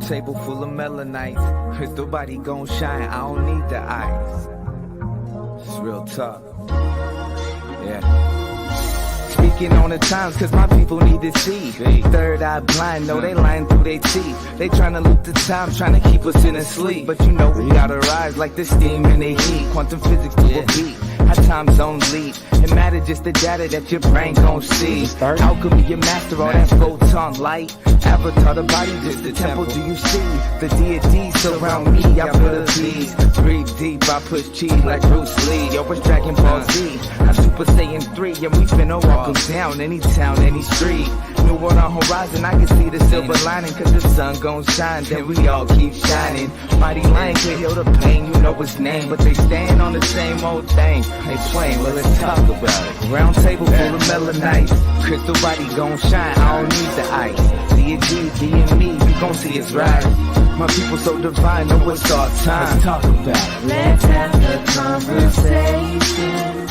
table full of melanite. Crystal body gon' shine, I don't need the ice. It's real tough. Yeah. Speaking on the times, cause my people need to see. Third eye blind, no, they lying through their teeth. They tryna loot the time, tryna keep us in a sleep. But you know we gotta rise like the steam in the heat. Quantum physics to a beat. How time zones lead. It matter just the data that your brain gon' see. How come you master all that photon light? Avatar, the body just the temple, do you see? The deity surround me, I feel the peace. Breathe deep, I push cheese like Bruce Lee. Yo, it's Dragon Ball Z. I'm Super Saiyan 3, and we finna walk 'em down any town, any street. New world on horizon, I can see the silver lining. Cause the sun gon' shine, then we all keep shining. Mighty Lion can heal the pain, you know his name. But they stand on the same old thing. They playing, well let's talk about it. Round table full of melanite. Crystal body gon' shine, I don't need the ice. D and me, you gon' see it's right. My people so divine, know it's our time. Let's talk about it. Let's have the conversation.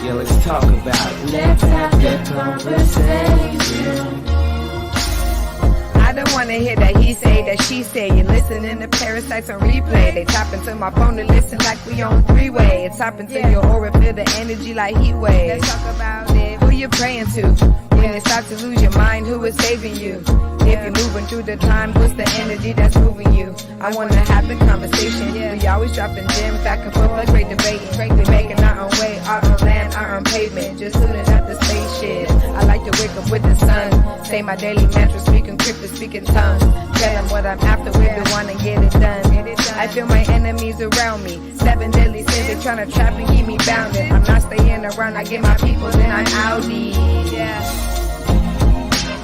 Yeah, let's talk about it. Let's have the conversation. I don't wanna hear that he say, that she say. You listening to parasites on replay. They tap into my phone to listen like we on three-way. It's tap into your aura, feel the energy like heat waves. Let's talk about it. Who you praying to? When you start to lose your mind, who is saving you? If you're moving through the time, what's the energy that's moving you? I wanna have the conversation. We always dropping gems back and forth like great debating. We making our own way, our own land, our own pavement. Just tuning out the spaceship. I like to wake up with the sun. Say my daily mantra, speaking cryptic, speaking tongues. Tell them what I'm after, we're the one to get it done. I feel my enemies around me. 7 deadly sins, they tryna trap and keep me bounded. I'm not staying around, I get my people, then I'm outie. Yeah.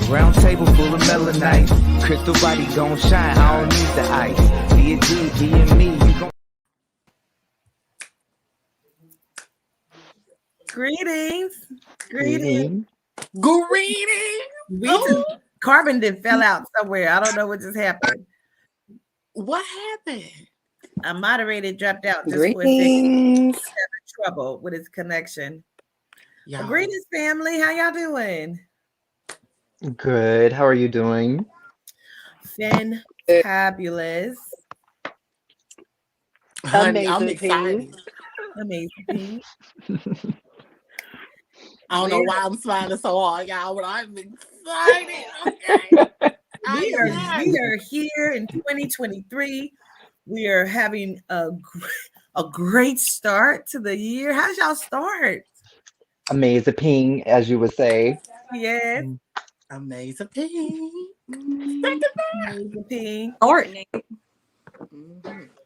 Round table full of melanite. Crystal body gon' shine, I don't need the ice. D and me, you gon' Greetings. Greetings. Carbon did fell out somewhere. I don't know what just happened. What happened? A moderator dropped out just Greetings. for a second. He's having trouble with his connection. Y'all. Greetings, family. How y'all doing? Good. How are you doing? Fantabulous. Honey, I'm Amazing. excited. Amazing. I don't know why I'm smiling so hard, y'all, but I'm excited. Okay. We are here in 2023. We are having a great start to the year. How's y'all start? Amazing, as you would say. Yes. Amazing. Amazing. Starting.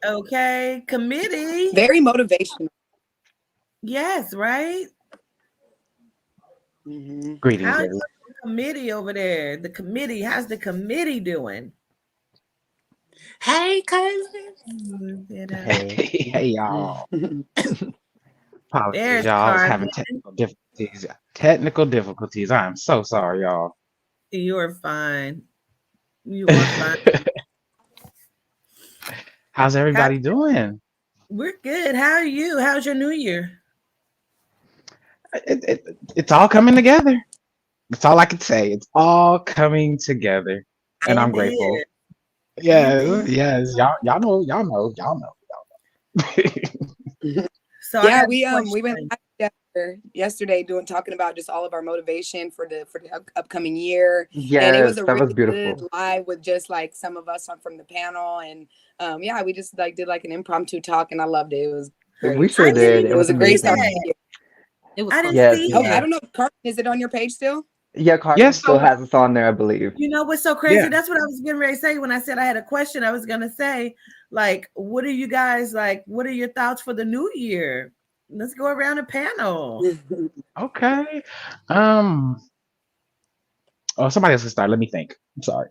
Okay. Committee. Very motivational. Yes, right? Greetings. How's everyone. the committee over there? The committee, how's the committee doing? Hey, cousin. Hey, y'all. Apologies, There's y'all. I was Carmen. having technical difficulties. I am so sorry, y'all. You're fine. You are fine. How's everybody doing? We're good. How are you? How's your new year? It's all coming together. That's all I can say. It's all coming together, and I'm grateful. Yes. Y'all know. So I Yeah, have we a went question. live together yesterday talking about just all of our motivation for the upcoming year. Yes, And it was a that really was beautiful. good live with just like some of us from the panel, and yeah, we just like did like an impromptu talk, and I loved it. It was great. We sure did. It was a great start. amazing. to the year. It was I fun. didn't Yes, see yes. Oh, I it. don't know, Carmen, is it on your page still? Yeah, Carmen Yes. still has us on there, I believe. You know what's so crazy? Yeah. That's what I was getting ready to say when I said I had a question. I was gonna say, like, what are you guys like? What are your thoughts for the new year? Let's go around a panel. Okay. Oh, somebody else can start. Let me think. I'm sorry.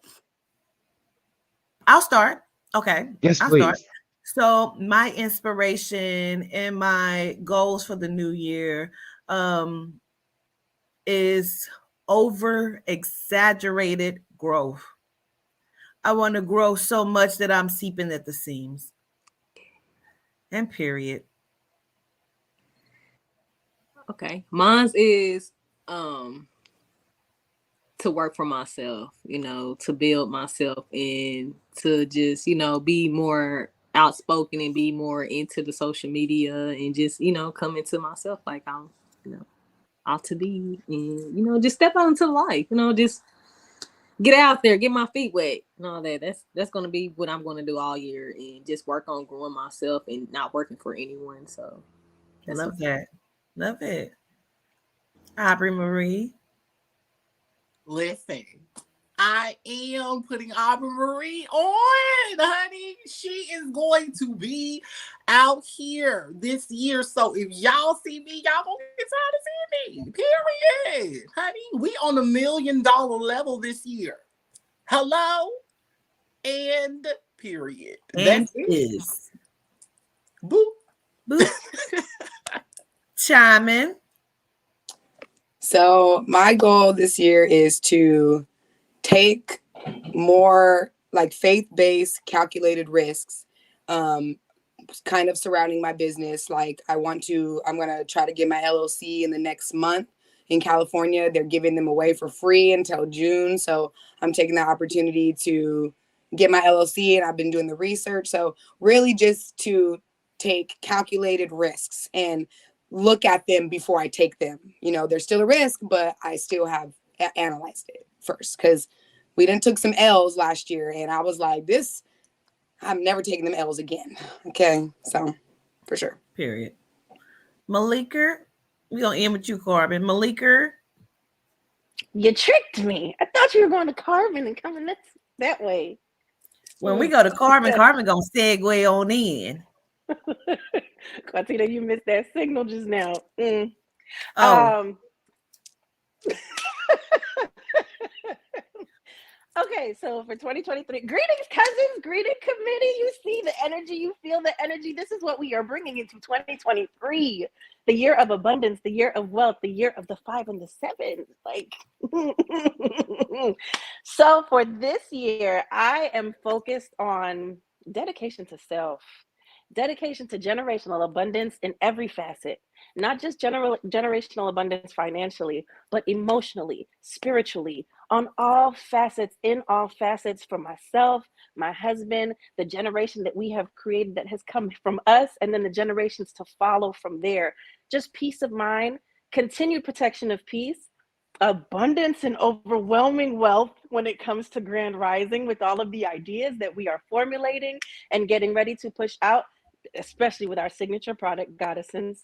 I'll start. Okay. Yes, I'll please. start. So my inspiration and my goals for the new year is over exaggerated growth. I want to grow so much that I'm seeping at the seams. And period. Okay. Mine's is to work for myself, to build myself and to just, be more outspoken and be more into the social media and just, come into myself like I'm, ought to be, and, just step out into life, just get out there, get my feet wet and all that. That's going to be what I'm going to do all year and just work on growing myself and not working for anyone. So love that. Love it. Aubrey Marie. Listen, I am putting Aubrey Marie on, honey. She is going to be out here this year. So if y'all see me, y'all gonna get tired of seeing me. Period. Honey, we on $1 million level this year. Hello? And period. And That's it. is. Boop. Boop. Chiming. So my goal this year is to take more like faith-based calculated risks, kind of surrounding my business. Like I'm going to try to get my LLC in the next month in California. They're giving them away for free until June. So I'm taking the opportunity to get my LLC, and I've been doing the research. So really just to take calculated risks and look at them before I take them. There's still a risk, but I still have analyzed it first, because we done took some L's last year, and I was like, I'm never taking them L's again. Okay, so for sure. Period. Malika, we gonna end with you, Corbin. Malika, you tricked me. I thought you were going to Carbon and coming that way. When we go to Carbon gonna segue on in. Quatita, you missed that signal just now. Oh. Okay, so for 2023, greetings, cousins, greeting committee. You see the energy, you feel the energy. This is what we are bringing into 2023, the year of abundance, the year of wealth, the year of the 5 and the 7. Like, so for this year, I am focused on dedication to self. Dedication to generational abundance in every facet, not just generational abundance financially, but emotionally, spiritually, on all facets, in all facets, for myself, my husband, the generation that we have created that has come from us, and then the generations to follow from there. Just peace of mind, continued protection of peace, abundance and overwhelming wealth when it comes to Grand Rising, with all of the ideas that we are formulating and getting ready to push out, especially with our signature product, Goddessins,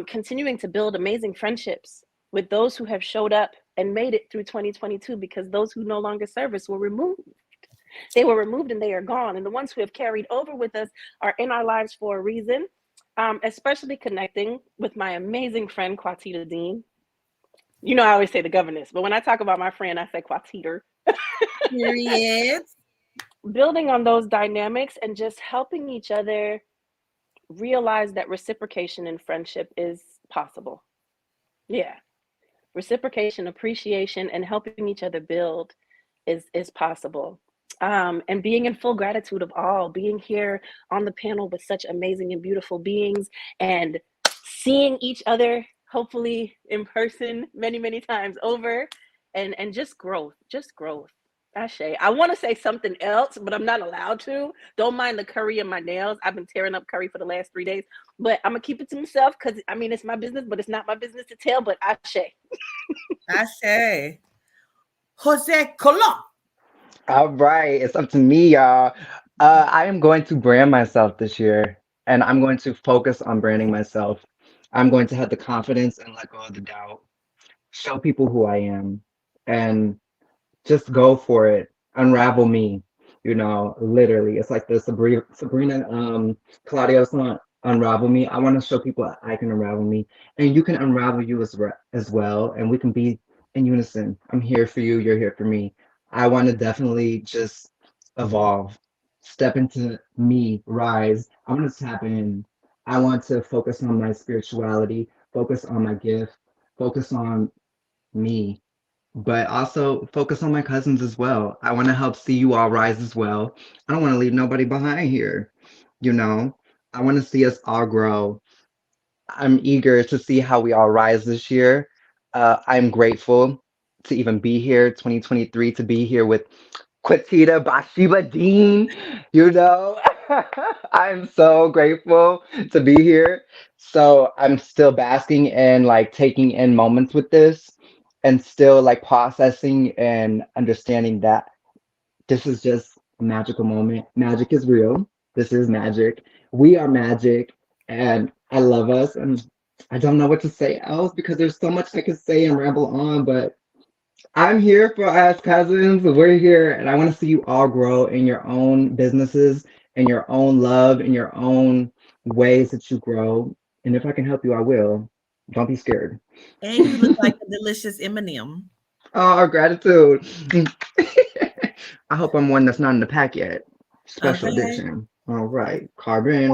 continuing to build amazing friendships with those who have showed up and made it through 2022, because those who no longer serve us were removed. They were removed and they are gone. And the ones who have carried over with us are in our lives for a reason, especially connecting with my amazing friend, Quatita Dean. I always say the governess, but when I talk about my friend, I say Quatita. Period. Building on those dynamics and just helping each other realize that reciprocation in friendship is possible. Yeah. Reciprocation, appreciation, and helping each other build is possible. And being in full gratitude of all, being here on the panel with such amazing and beautiful beings, and seeing each other, hopefully in person many, many times over, and just growth. Ashe. I want to say something else, but I'm not allowed to. Don't mind the curry in my nails. I've been tearing up curry for the last 3 days, but I'm gonna keep it to myself, because it's my business, but it's not my business to tell. But Ashe. Ashe. Jose Colon. All right, it's up to me, y'all. I am going to brand myself this year, and I'm going to focus on branding myself. I'm going to have the confidence and let go of the doubt, show people who I am, and just go for it. Unravel me, literally. It's like the Sabrina Claudio song, Unravel Me. I want to show people that I can unravel me, and you can unravel you as well, and we can be in unison. I'm here for you, you're here for me. I want to definitely just evolve, step into me, rise. I want to tap in. I want to focus on my spirituality, focus on my gift, focus on me, but also focus on my cousins as well. I want to help see you all rise as well. I don't want to leave nobody behind here. I want to see us all grow. I'm eager to see how we all rise this year. I'm grateful to even be here, 2023, to be here with Quatita Bathsheba Dean, you know. I'm so grateful to be here. So I'm still basking and like taking in moments with this and still like processing and understanding that this is just a magical moment. Magic is real. This is magic. We are magic. And I love us. And I don't know what to say else because there's so much I could say and ramble on, but I'm here for us cousins. We're here, and I want to see you all grow in your own businesses, in your own love, in your own ways that you grow. And if I can help you, I will. Don't be scared. And you look like a delicious M&M. Oh, gratitude. I hope I'm one that's not in the pack yet. Special Okay. edition. All right. Carbon,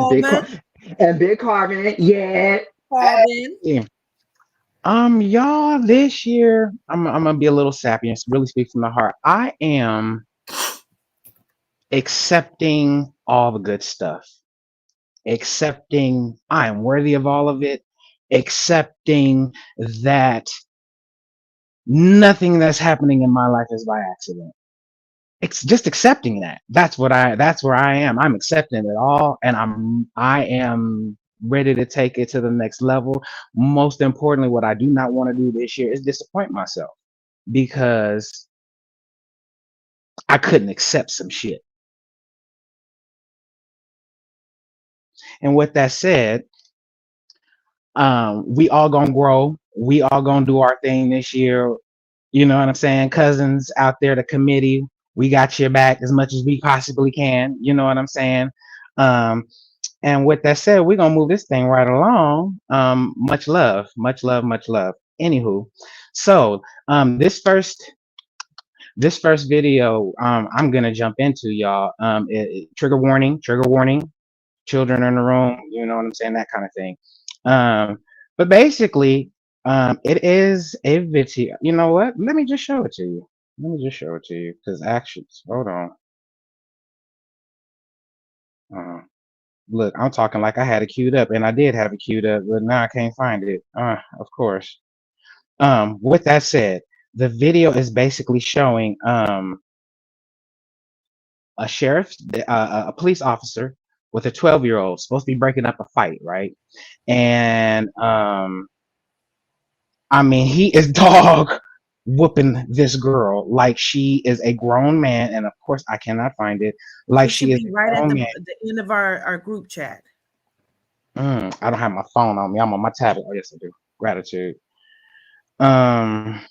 and big carbon. Yeah. Carbon. Yeah. Y'all, this year, I'm gonna be a little sappy and really speak from the heart. I am accepting all the good stuff, accepting I am worthy of all of it, accepting that nothing that's happening in my life is by accident. It's just accepting that. That's where I am. I'm accepting it all, and I am ready to take it to the next level. Most importantly, what I do not want to do this year is disappoint myself because I couldn't accept some shit. And with that said, we all gonna grow. We all gonna do our thing this year. You know what I'm saying? Cousins out there, the committee, we got your back as much as we possibly can. You know what I'm saying? And with that said, we're gonna move this thing right along. Much love, much love, much love. Anywho, so this first video, I'm gonna jump into, y'all. Trigger warning, children in the room. You know what I'm saying? That kind of thing. But basically, it is a video. You know what? Let me just show it to you. Because actually, hold on. Look, I'm talking like I had it queued up, and I did have it queued up, but now I can't find it. Of course. With that said, the video is basically showing a sheriff, a police officer with a 12-year-old supposed to be breaking up a fight, right? And I mean, he is dog whooping this girl like she is a grown man, and of course I cannot find it. Like It she should is be a right at grown the man. end of our group chat. I don't have my phone on me. I'm on my tablet. Oh yes, I do. Gratitude. But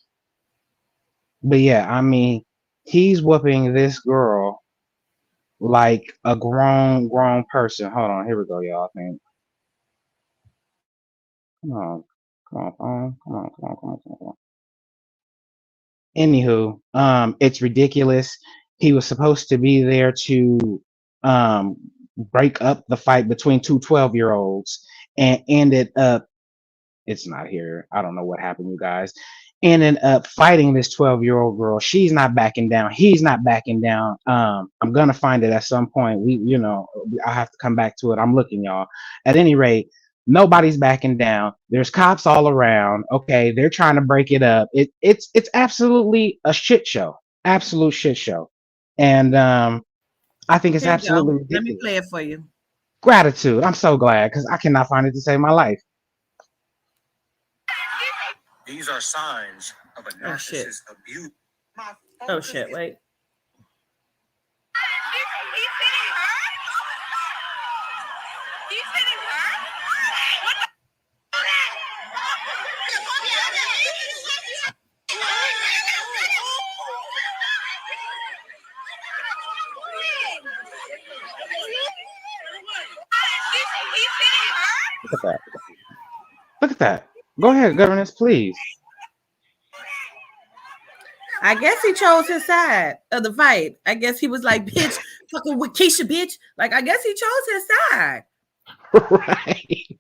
yeah, I mean, he's whooping this girl like a grown person. Hold on, here we go, y'all. I think. Come on, phone. Come on. Anywho, it's ridiculous. He was supposed to be there to break up the fight between two 12-year-olds and ended up, it's not here. I don't know what happened, you guys. Ended up fighting this 12-year-old girl. She's not backing down. He's not backing down. I'm gonna find it at some point. I have to come back to it. I'm looking, y'all. At any rate, nobody's backing down. There's cops all around. Okay, they're trying to break it up. It's absolutely a shit show. Absolute shit show. And I think it's Here you go. absolutely Let me ridiculous. play it for you. Gratitude. I'm so glad because I cannot find it to save my life. These are signs of a Oh shit. narcissist abuse. Oh shit, wait. Look at that. Look at that. Go ahead, governess, please. I guess he chose his side of the fight. I guess he was like, bitch, fucking with Keisha, bitch. Like, I guess he chose his side. Right.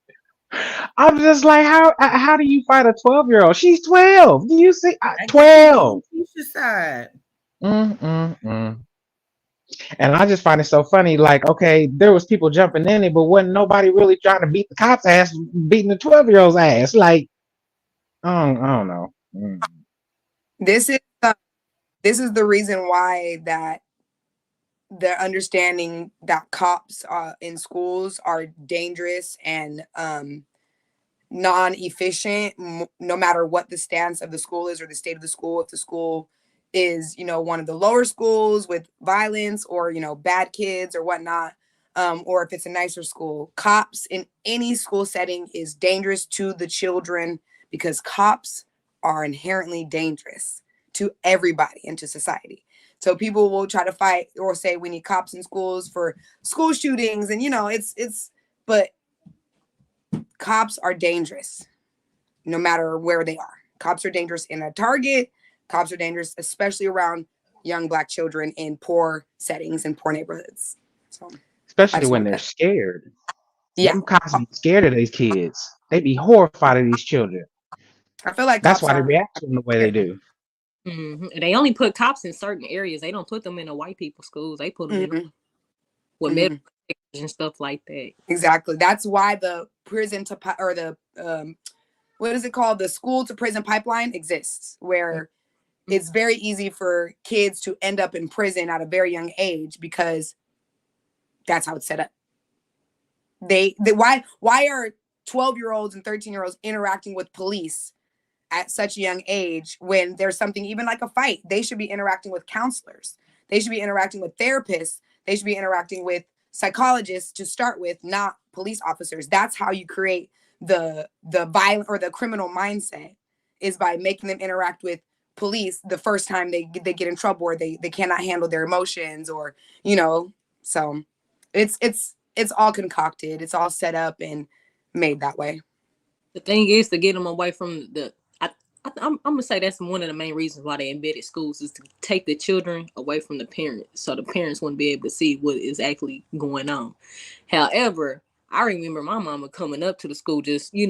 I'm just like, how do you fight a 12-year-old? She's 12. Do you see? 12. Keisha's side. And I just find it so funny. Like, okay, there was people jumping in it, but wasn't nobody really trying to beat the cop's ass, beating the 12-year-old's ass. Like, I don't know. This is the reason why that the understanding that cops in schools are dangerous and non-efficient, no matter what the stance of the school is or the state of the school. If the school is, one of the lower schools with violence or, bad kids or whatnot, or if it's a nicer school, cops in any school setting is dangerous to the children because cops are inherently dangerous to everybody and to society. So people will try to fight or say we need cops in schools for school shootings, and but cops are dangerous no matter where they are. Cops are dangerous in a Target. Cops are dangerous, especially around young Black children in poor settings and poor neighborhoods. So, Especially when they're scared. Yeah. Them cops be scared of these kids. They be horrified of these children. I feel like that's cops why they are react the way they do. They only put cops in certain areas. They don't put them in the white people schools. They put them in with medical and stuff like that. Exactly. That's why the prison to or the what is it called? The school to prison pipeline exists, where it's very easy for kids to end up in prison at a very young age because that's how it's set up. Why are 12-year-olds and 13-year-olds interacting with police at such a young age when there's something even like a fight? They should be interacting with counselors. They should be interacting with therapists. They should be interacting with psychologists to start with, not police officers. That's how you create the violent or the criminal mindset, is by making them interact with police the first time they get in trouble or they cannot handle their emotions, or so it's all concocted. It's all set up and made that way. The thing is to get them away from I'm gonna say that's one of the main reasons why they embedded schools, is to take the children away from the parents, so the parents wouldn't be able to see what is actually going on. However, I remember my mama coming up to the school, just they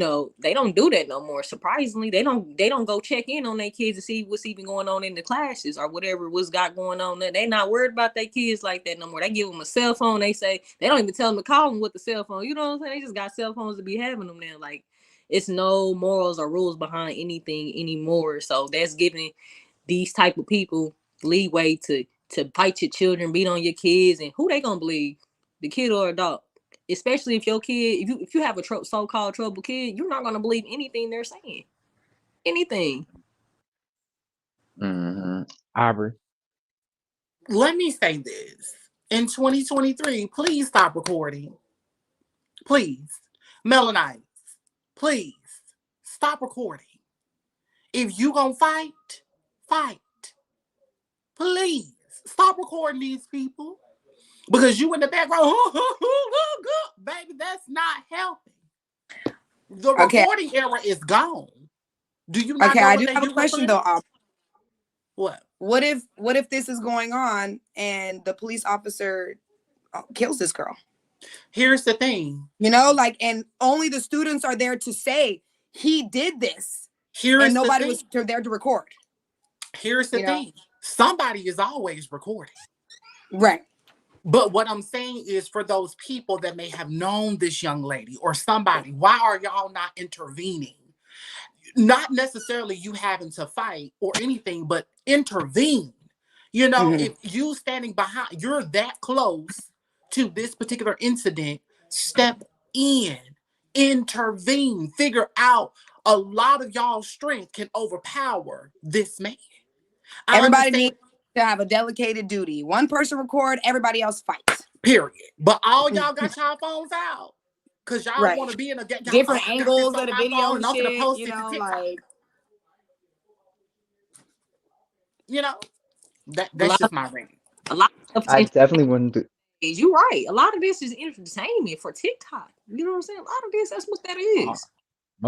don't do that no more. Surprisingly, they don't go check in on their kids to see what's even going on in the classes or whatever was got going on there. They not worried about their kids like that no more. They give them a cell phone. They say they don't even tell them to call them with the cell phone. You know what I'm saying? They just got cell phones to be having them now. Like, it's no morals or rules behind anything anymore. So that's giving these type of people leeway to fight your children, beat on your kids, and who they gonna believe, the kid or adult? Especially if your kid, if you have a so-called troubled kid, you're not gonna believe anything they're saying. Anything. Aubrey. Let me say this. In 2023, please stop recording. Please. Melanites, please stop recording. If you gonna fight. Please stop recording these people. Because you in the background, baby, that's not helping. The recording era is gone. Do you not know I what do have a question though. What? What if this is going on and the police officer kills this girl? Here's the thing. And only the students are there to say he did this. And nobody was there to record. Here's the thing. Somebody is always recording. Right. But what I'm saying is, for those people that may have known this young lady or somebody, why are y'all not intervening? Not necessarily you having to fight or anything, but intervene. If you standing behind, you're that close to this particular incident, step in, intervene, figure out. A lot of y'all's strength can overpower this man. Everybody needs to have a delegated duty. One person record, everybody else fight. Period. But all y'all got y'all phones out because y'all want to be in a different angles of the video and shit. That's just my rating. A lot of I definitely wouldn't do. You're right. A lot of this is entertainment for TikTok. You know what I'm saying? A lot of this, that's what that is.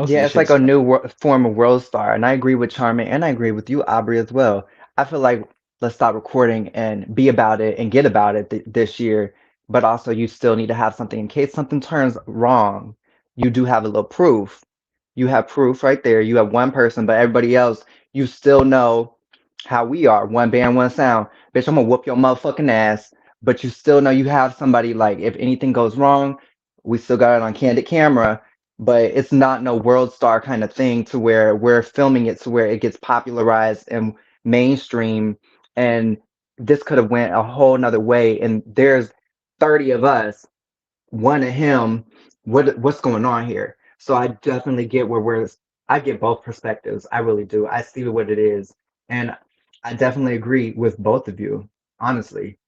Yeah, it's like a new form of world star. And I agree with Charmin, and I agree with you, Aubrey, as well. I feel like let's stop recording and be about it and get about it this year. But also, you still need to have something in case something turns wrong. You do have a little proof. You have proof right there. You have one person, but everybody else, you still know how we are. One band, one sound. Bitch, I'm gonna whoop your motherfucking ass. But you still know you have somebody, like, if anything goes wrong, we still got it on candid camera. But it's not no world star kind of thing to where we're filming it to where it gets popularized and mainstream, and this could have went a whole nother way. And there's 30 of us, one of him. What's going on here? So I definitely get I get both perspectives. I really do. I see what it is, and I definitely agree with both of you, honestly.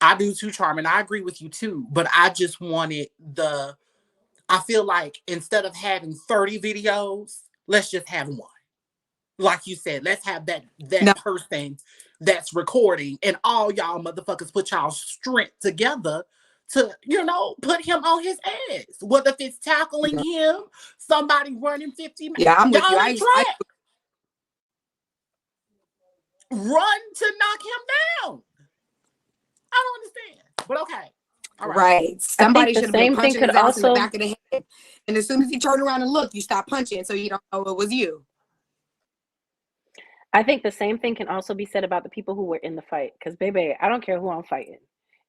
I do too, Charmin. I agree with you too. But I just wanted I feel like instead of having 30 videos, let's just have one. Like you said, let's have that No. person that's recording, and all y'all motherfuckers put y'all strength together to, put him on his ass. Whether if it's tackling him, somebody running 50 miles. Yeah, I'm with you. Y'all in track. Run to knock him down. I don't understand. But okay. All Right. Somebody the should have been same thing punching his could ass in the also- back of the head. And as soon as he turned around and looked, you stop punching, so you don't know it was you. I think the same thing can also be said about the people who were in the fight. Because, baby, I don't care who I'm fighting.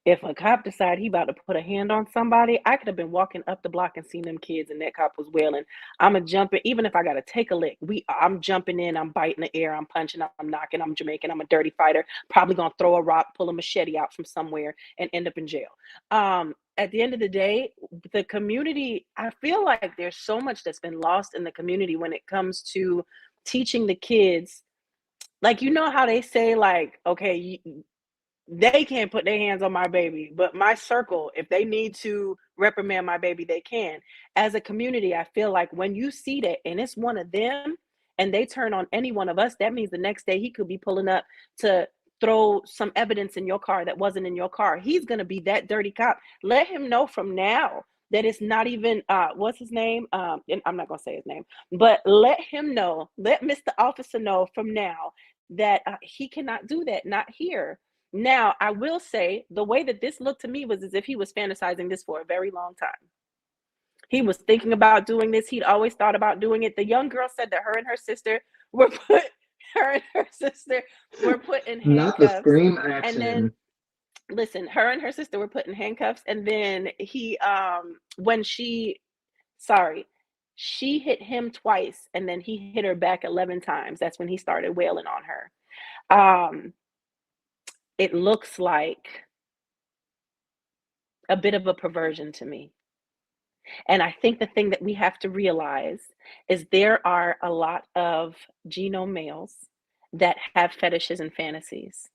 If a cop decide he about to put a hand on somebody, I could have been walking up the block and seen them kids and that cop was wailing. I'm a jumping, even if I got to take a lick. I'm jumping in, I'm biting the air, I'm punching, I'm knocking, I'm Jamaican, I'm a dirty fighter. Probably going to throw a rock, pull a machete out from somewhere and end up in jail. At the end of the day, the community, I feel like there's so much that's been lost in the community when it comes to teaching the kids. Like, how they say, like, okay, they can't put their hands on my baby, but my circle, if they need to reprimand my baby, they can. As a community, I feel like when you see that and it's one of them and they turn on any one of us, that means the next day he could be pulling up to throw some evidence in your car that wasn't in your car. He's going to be that dirty cop. Let him know from now that it's not even, what's his name? And I'm not going to say his name, but let him know, let Mr. Officer know from now that he cannot do that, not here. Now, I will say the way that this looked to me was as if he was fantasizing this for a very long time. He was thinking about doing this. He'd always thought about doing it. The young girl said that her and her sister were put in handcuffs. Not the scream action. And then, listen, her and her sister were put in handcuffs. And then he, she hit him twice. And then he hit her back 11 times. That's when he started wailing on her. It looks like a bit of a perversion to me. And I think the thing that we have to realize is there are a lot of genome males that have fetishes and fantasies.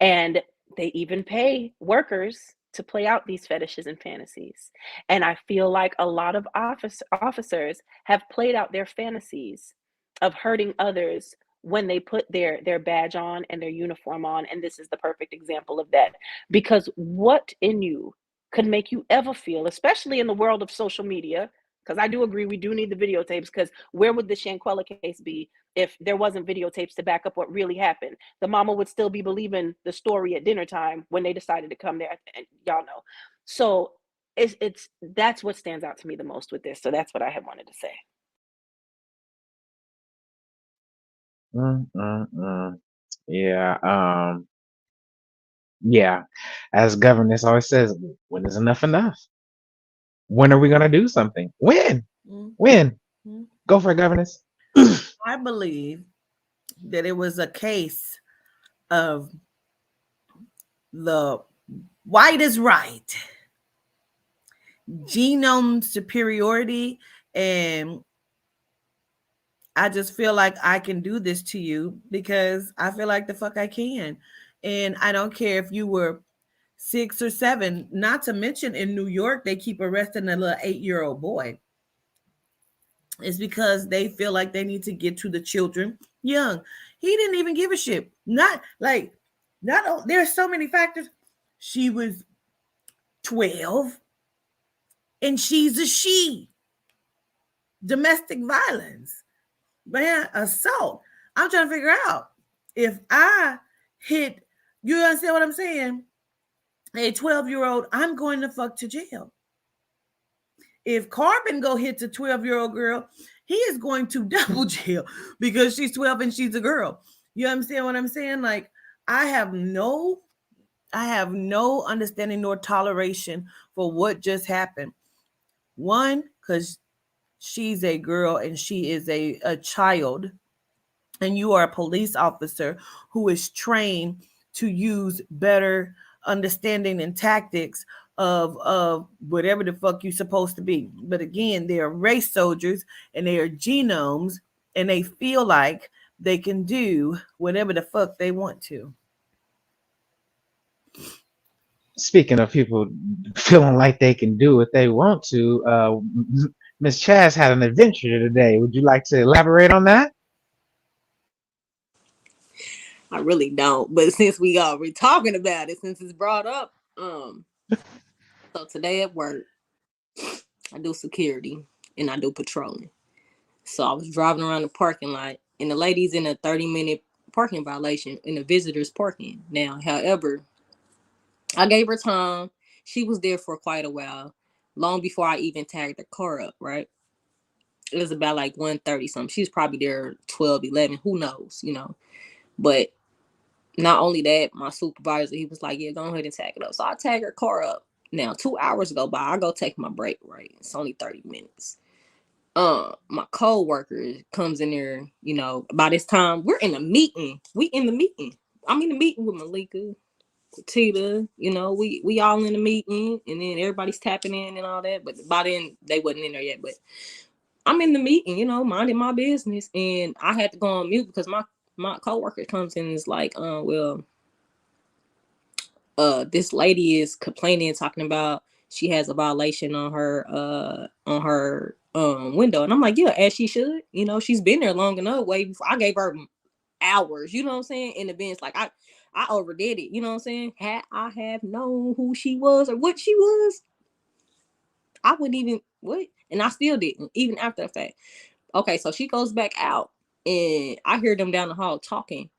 And they even pay workers to play out these fetishes and fantasies. And I feel like a lot of officers have played out their fantasies of hurting others when they put their badge on and their uniform on. And this is the perfect example of that. Because what in you could make you ever feel, especially in the world of social media, because I do agree we do need the videotapes, because where would the Shanquella case be if there wasn't videotapes to back up what really happened? The mama would still be believing the story at dinner time when they decided to come there, and y'all know. So that's what stands out to me the most with this. So that's what I had wanted to say. Yeah. Yeah. As governance always says, when is enough enough? When are we gonna do something? When? When? Go for it, governance. I believe that it was a case of the white is right, genome superiority, and I just feel like I can do this to you because I feel like the fuck I can. And I don't care if you were 6 or 7, not to mention in New York, they keep arresting a little 8-year-old boy. It's because they feel like they need to get to the children young. He didn't even give a shit. There's so many factors. She was 12 and she's a she. Domestic violence. Man, assault. I'm trying to figure out if I hit, you understand what I'm saying? A 12-year-old, I'm going to fuck to jail. If Carbon go hit a 12-year-old girl, he is going to double jail because she's 12 and she's a girl. You understand what I'm saying? Like, I have no understanding nor toleration for what just happened. One, because she's a girl and she is a child. and you are a police officer who is trained to use better understanding and tactics of whatever the fuck you're supposed to be. But again, they are race soldiers and they are genomes, and they feel like they can do whatever the fuck they want to. Speaking of people feeling like they can do what they want to, Miss Chaz had an adventure today. Would you like to elaborate on that? I really don't, but since we already talking about it, since it's brought up, so today at work, I do security and I do patrolling. So I was driving around the parking lot, and the lady's in a 30-minute parking violation in the visitors parking. Now, however, I gave her time. She was there for quite a while, long before I even tagged the car up, right? It was about like 1:30 something. She was probably there 12, 11, who knows, you know. But not only that, my supervisor, he was like, yeah, go ahead and tag it up. So I tag her car up. Now, 2 hours go by. I go take my break, right? It's only 30 minutes. My co-worker comes in there, you know, by this time, we're in a meeting. We in the meeting. I'm in the meeting with Malika, Tita, you know, we all in the meeting, and then everybody's tapping in and all that. But by then, they wasn't in there yet. But I'm in the meeting, you know, minding my business, and I had to go on mute because my co-worker comes in and is like, this lady is complaining, talking about she has a violation on her window. And I'm like, yeah, as she should. You know, she's been there long enough. Way before I gave her hours, you know what I'm saying, in the bench. Like I overdid it, you know what I'm saying? Had I have known who she was or what she was, I wouldn't even and I still didn't, even after the fact. Okay, so she goes back out, and I hear them down the hall talking,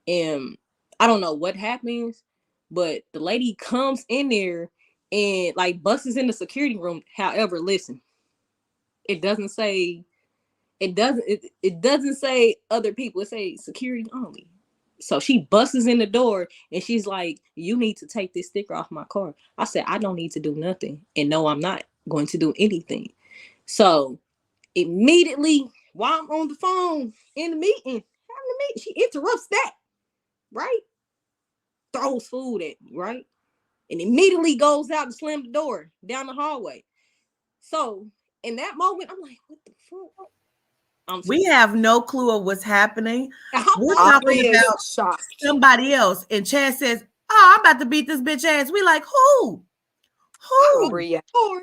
and I don't know what happens, but the lady comes in there and like busts in the security room. However, listen, it doesn't say other people. It say security only. So she busts in the door and she's like, you need to take this sticker off my car. I said, I don't need to do nothing. And no, I'm not going to do anything. So immediately, while I'm on the phone in the meeting, she interrupts that, right? Throws food at me, right? And immediately goes out and slams the door down the hallway. So in that moment, I'm like, what the fuck? We have no clue of what's happening. We're I'm talking about shocked. somebody else. And Chad says, oh, I'm about to beat this bitch ass. We like, who?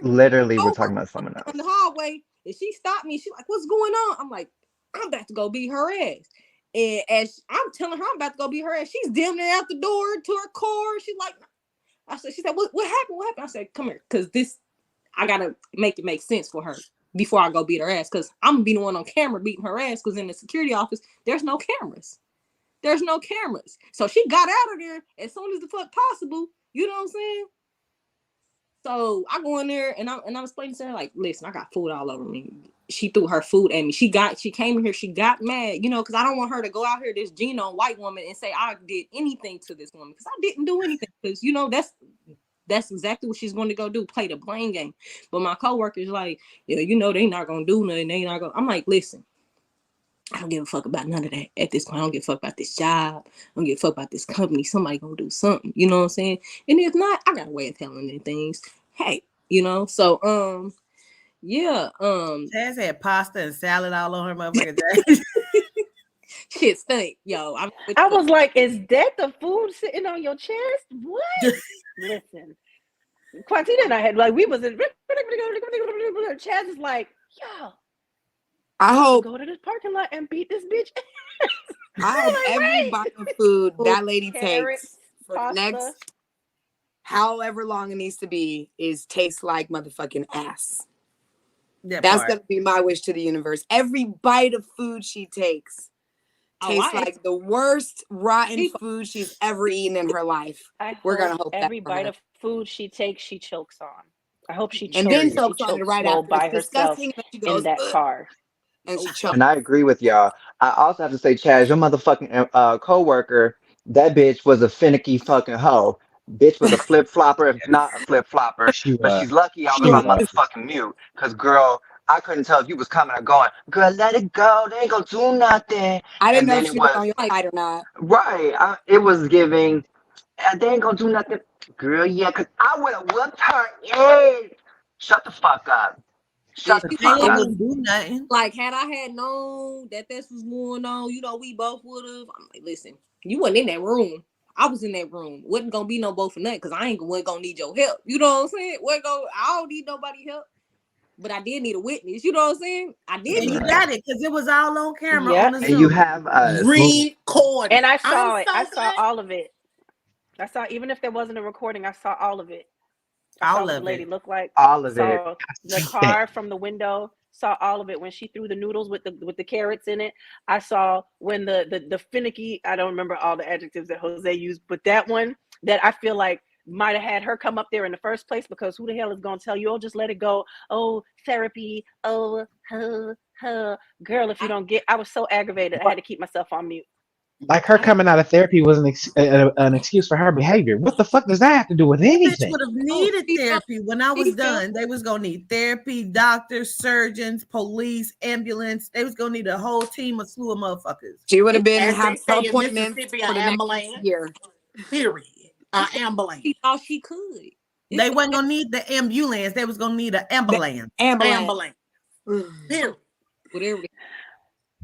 Literally, we're talking about someone else. In the hallway, and she stopped me. She's like, what's going on? I'm like, I'm about to go beat her ass. And as I'm telling her I'm about to go beat her ass, she's damn near out the door to her car. She's like, she said, what happened? What happened? I said, come here, because I gotta make it make sense for her before I go beat her ass, because I'm gonna be the one on camera beating her ass, because in the security office, there's no cameras. So she got out of there as soon as the fuck possible. You know what I'm saying? So I go in there and I'm explaining to her, like, listen, I got food all over me. She threw her food at me. She came in here, she got mad, you know, because I don't want her to go out here, this genome white woman, and say I did anything to this woman, because I didn't do anything. Because, you know, that's exactly what she's going to go do, play the blame game. But my coworker's like, yeah, you know, they not going to do nothing. They not going. I'm like, listen, I don't give a fuck about none of that at this point. I don't give a fuck about this job. I don't give a fuck about this company. Somebody gonna do something. You know what I'm saying? And if not, I got a way of telling them things. Hey, you know. So yeah. Taz had pasta and salad all on her motherfucking day. Shit stink, yo. I was like, is that the food sitting on your chest? What? Listen, Quantina and I had, like, we was in. Chaz is like, yo, I hope go to this parking lot and beat this bitch. I hope every bite of food that lady takes for the next however long it needs to be tastes like motherfucking ass. That's gonna be my wish to the universe. Every bite of food she takes tastes like the worst rotten food she's ever eaten in her life. We're gonna hope every bite of food she takes, she chokes on. I hope she chokes and then chokes on it right after by herself she goes, in that car. And she chokes. And I agree with y'all. I also have to say, Chaz, your motherfucking coworker, that bitch was a finicky fucking hoe. Bitch was a flip flopper, if not a flip flopper. But she's lucky I was on motherfucking mute. Cause girl, I couldn't tell if you was coming or going. Girl, let it go. They ain't gonna do nothing. I didn't And know then if it she was was on your side or not. right. It was giving. They ain't gonna do nothing. Girl, yeah, cause I would have whooped her. Yeah. Shut the fuck up. Yeah, Shut the she They fuck ain't it up. was gonna do nothing. like had I had known that this was going on, you know, we both would have. I'm like, listen, you wasn't in that room. I was in that room. Wasn't gonna be no both for nothing because I wasn't gonna need your help. You know what I'm saying? I don't need nobody help, but I did need a witness. You know what I'm saying? I did And need you a got it because it was all on camera Yep. on the And you Zoom. have us. Recorded. And I I'm saw it. so I saw glad. all of it. I saw, even if there wasn't a recording, I saw all of it. I saw All what the of lady it. looked like. All of it. Saw the car from the window. Saw all of it when she threw the noodles with the carrots in it. I saw when the finicky. I don't remember all the adjectives that Jose used, but that one that I feel like might have had her come up there in the first place, because who the hell is gonna tell you? Oh, just let it go. Oh, therapy. Oh, girl, if you don't get. I was so aggravated. I had to keep myself on mute. Like her coming out of therapy was an excuse for her behavior. What the fuck does that have to do with That bitch anything? would have needed therapy when I was done. They was gonna need therapy, doctors, surgeons, police, ambulance. They was gonna need a whole team of slew of motherfuckers. She would have been As they having her say in appointments Mississippi, for an the next ambulance. year. Period. An ambulance. She thought she could. They wasn't gonna need the ambulance. They was gonna need an ambulance. Ambulance. Period. Whatever.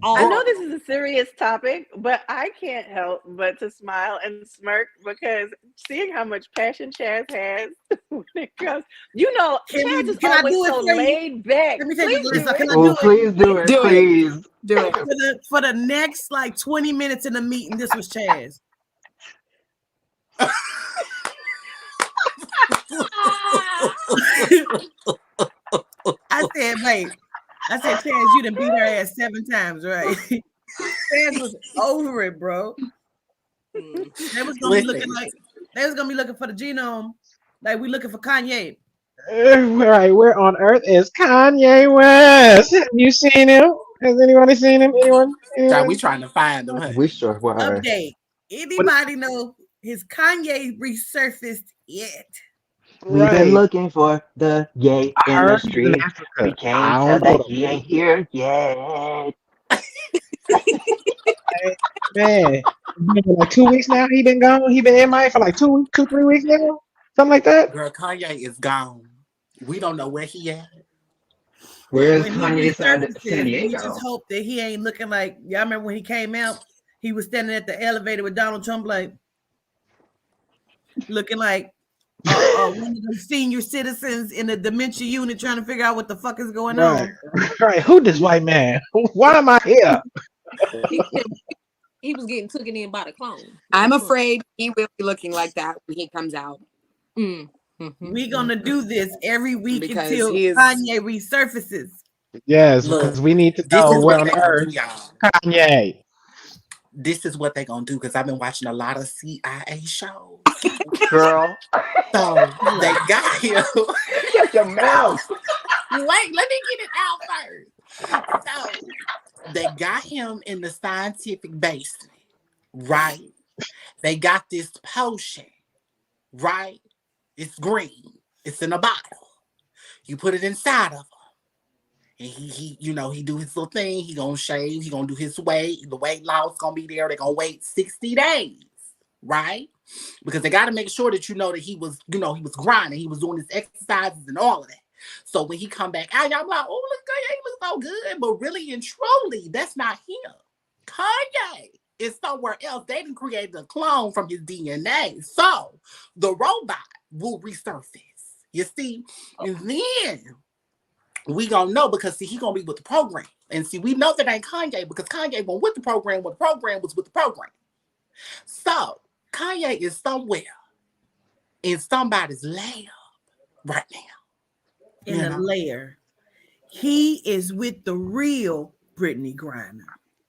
I know this is a serious topic, but I can't help but to smile and smirk because seeing how much passion Chaz has when it comes, you know, Chaz is can I always do it so for you? laid back. Let me take Please this. do Can it. I do it? Please do it. Do it. Please. Do it. For the next like 20 minutes in the meeting, this was Chaz. I said, wait. I said, Chaz, you done beat her ass 7 times, right? Chaz was over it, bro. They was gonna be looking like they was gonna be looking for the genome, like we looking for Kanye. Right, where on earth is Kanye West? Have you seen him? Has anybody seen him? Anyone? Child, we trying to find them. Honey. We sure were. Update. Anybody know his Kanye resurfaced yet? We've been looking for the yay I in heard the he's in street. Africa. We I can't don't tell know that he ain't here yet. Man, it's been like 2 weeks now. He been gone. He been MIA for like 3 weeks now. Something like that. Girl, Kanye is gone. We don't know where he at. Where's When he Kanye San resurfaces, we Diego? just hope that he ain't looking like y'all remember when he came out, he was standing at the elevator with Donald Trump, like looking like one of those senior citizens in the dementia unit trying to figure out what the fuck is going on. Right. Who this white man? Why am I here? He was getting taken in by the clone. I'm afraid he will be looking like that when he comes out. We're gonna do this every week Because until he is- Kanye resurfaces. Yes, Look, because we need to this know is where what on they gonna do, earth y'all. Kanye. This is what they gonna do because I've been watching a lot of CIA shows. Girl. So they got him. Shut your mouth. Wait, let me get it out first. So they got him in the scientific basement, right? They got this potion, right? It's green. It's in a bottle. You put it inside of him. And he he do his little thing. He gonna shave. He gonna do his weight. The weight loss gonna be there. They're gonna wait 60 days, right? Because they got to make sure that that he was, he was grinding. He was doing his exercises and all of that. So when he come back out, y'all like, oh, look, Kanye, he looks so good. But really and truly, that's not him. Kanye is somewhere else. They done created a clone from his DNA. So the robot will resurface. You see? And then we gonna know because see, he gonna be with the program. And see, we know that ain't Kanye because Kanye went with the program when the program was with the program. So Kanye is somewhere in somebody's lab right now. In a lair. He is with the real Brittany Griner.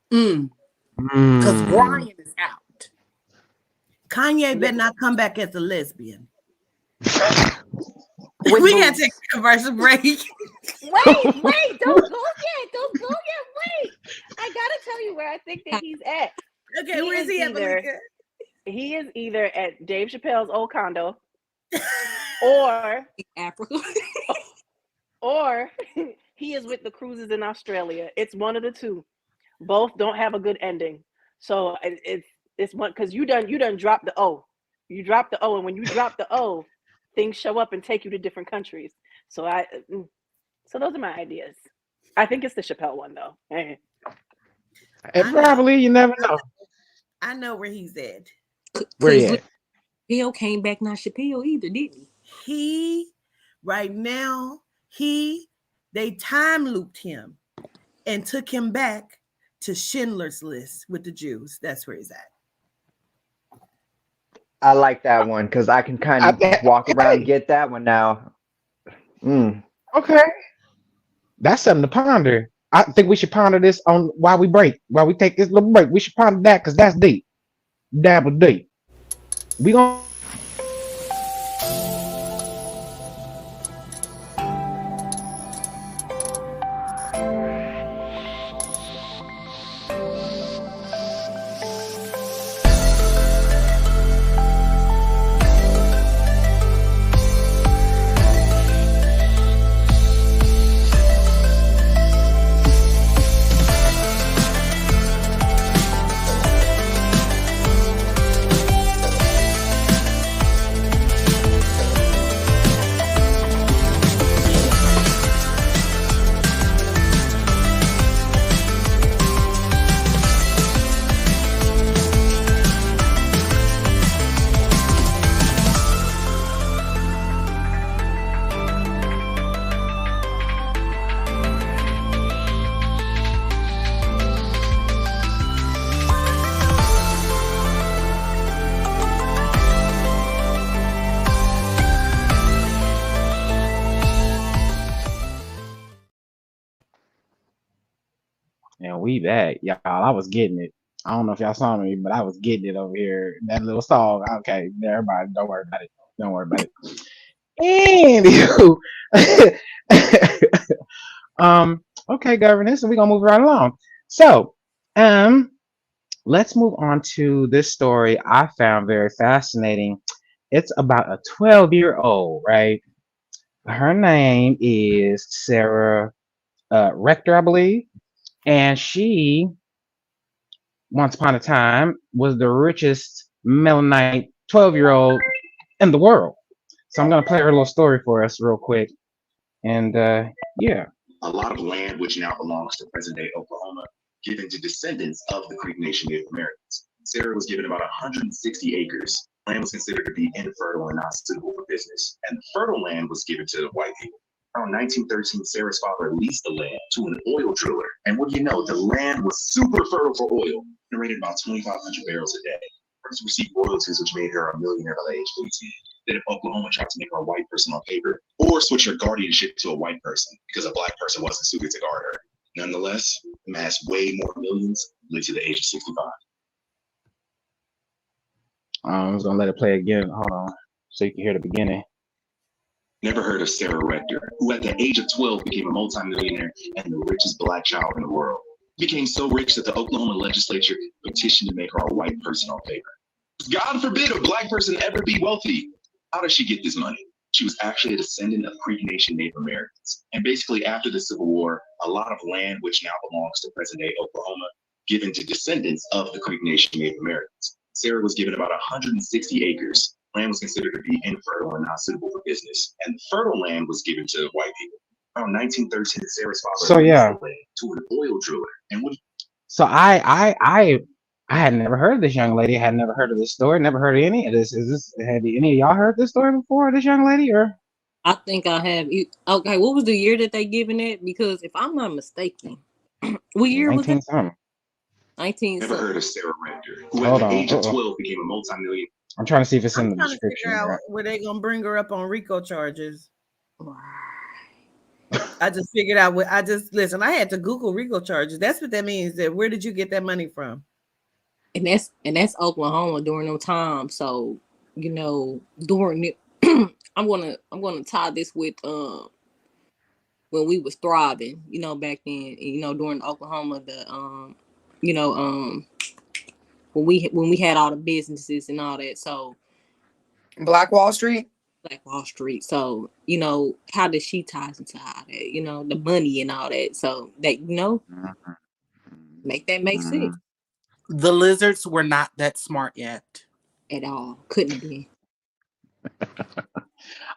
Because Brian is out. Kanye better not come back as a lesbian. We gotta take a commercial break. Wait, don't go yet. Don't go yet. Wait. I gotta tell you where I think that he's at. Okay, where is he at, Malika? He is either at Dave Chappelle's old condo or Africa. or he is with the cruises in Australia. It's one of the two. Both don't have a good ending. So it's one because you done dropped the O. You drop the O, and when you drop the O, things show up and take you to different countries. So those are my ideas. I think it's the Chappelle one though. And probably you never know. I know where he's at. Where he at? Chappelle came back not Chappelle either, didn't he? He right now, they time looped him and took him back to Schindler's List with the Jews. That's where he's at. I like that one because I can kind of walk around and get that one now. Okay. That's something to ponder. I think we should ponder this on while we take this little break. We should ponder that because that's deep. Dabble deep. We gonna and we back, y'all. I was getting it. I don't know if y'all saw me, but I was getting it over here. That little song. Okay, everybody, don't worry about it. Don't worry about it. Anywho, okay, governance, and we're gonna move right along. So, let's move on to this story I found very fascinating. It's about a 12-year-old, right? Her name is Sarah Rector, I believe. And she, once upon a time, was the richest Melaninite 12-year-old in the world. So I'm going to play her little story for us real quick. And yeah. A lot of land which now belongs to present-day Oklahoma, given to descendants of the Creek Nation Native Americans. Sarah was given about 160 acres. Land was considered to be infertile and not suitable for business. And fertile land was given to white people. Around 1913, Sarah's father leased the land to an oil driller. And what do you know? The land was super fertile for oil, generated about 2,500 barrels a day. First received royalties, which made her a millionaire by the age of 18. Then if Oklahoma tried to make her a white person on paper, or switch her guardianship to a white person because a black person wasn't suited to guard her. Nonetheless, amassed way more millions, lived to the age of 65. I was going to let it play again. Hold on, so you can hear the beginning. Never heard of Sarah Rector, who at the age of 12 became a multimillionaire and the richest black child in the world. Became so rich that the Oklahoma legislature petitioned to make her a white person on paper. God forbid a black person ever be wealthy. How does she get this money? She was actually a descendant of Creek Nation Native Americans. And basically after the Civil War, a lot of land which now belongs to present-day Oklahoma, given to descendants of the Creek Nation Native Americans. Sarah was given about 160 acres. Land was considered to be infertile and not suitable for business, and fertile land was given to white people. Around 1913, Sarah's father leased the land to an oil driller. And what? So I had never heard of this young lady. I had never heard of this story. Never heard of any of this. Have any of y'all heard this story before? This young lady, or? I think I have. Okay, what was the year that they given it? Because if I'm not mistaken, what year was it? 19. Never heard of Sarah Rector, who at the age of 12 became a multi-million. I'm trying to see if it's in the description. description. Figure out where they gonna bring her up on RICO charges. I just figured out what listen. I had to Google RICO charges. That's what that means. That where did you get that money from? And that's Oklahoma during no time. So during it, I'm gonna tie this with when we was thriving. Back then. During Oklahoma, when we had all the businesses and all that. So Black Wall Street. Black Wall Street. So, you know, how does she ties into all that? You know, the money and all that. So that, you know, make that make sense The lizards were not that smart yet. at all. Couldn't be.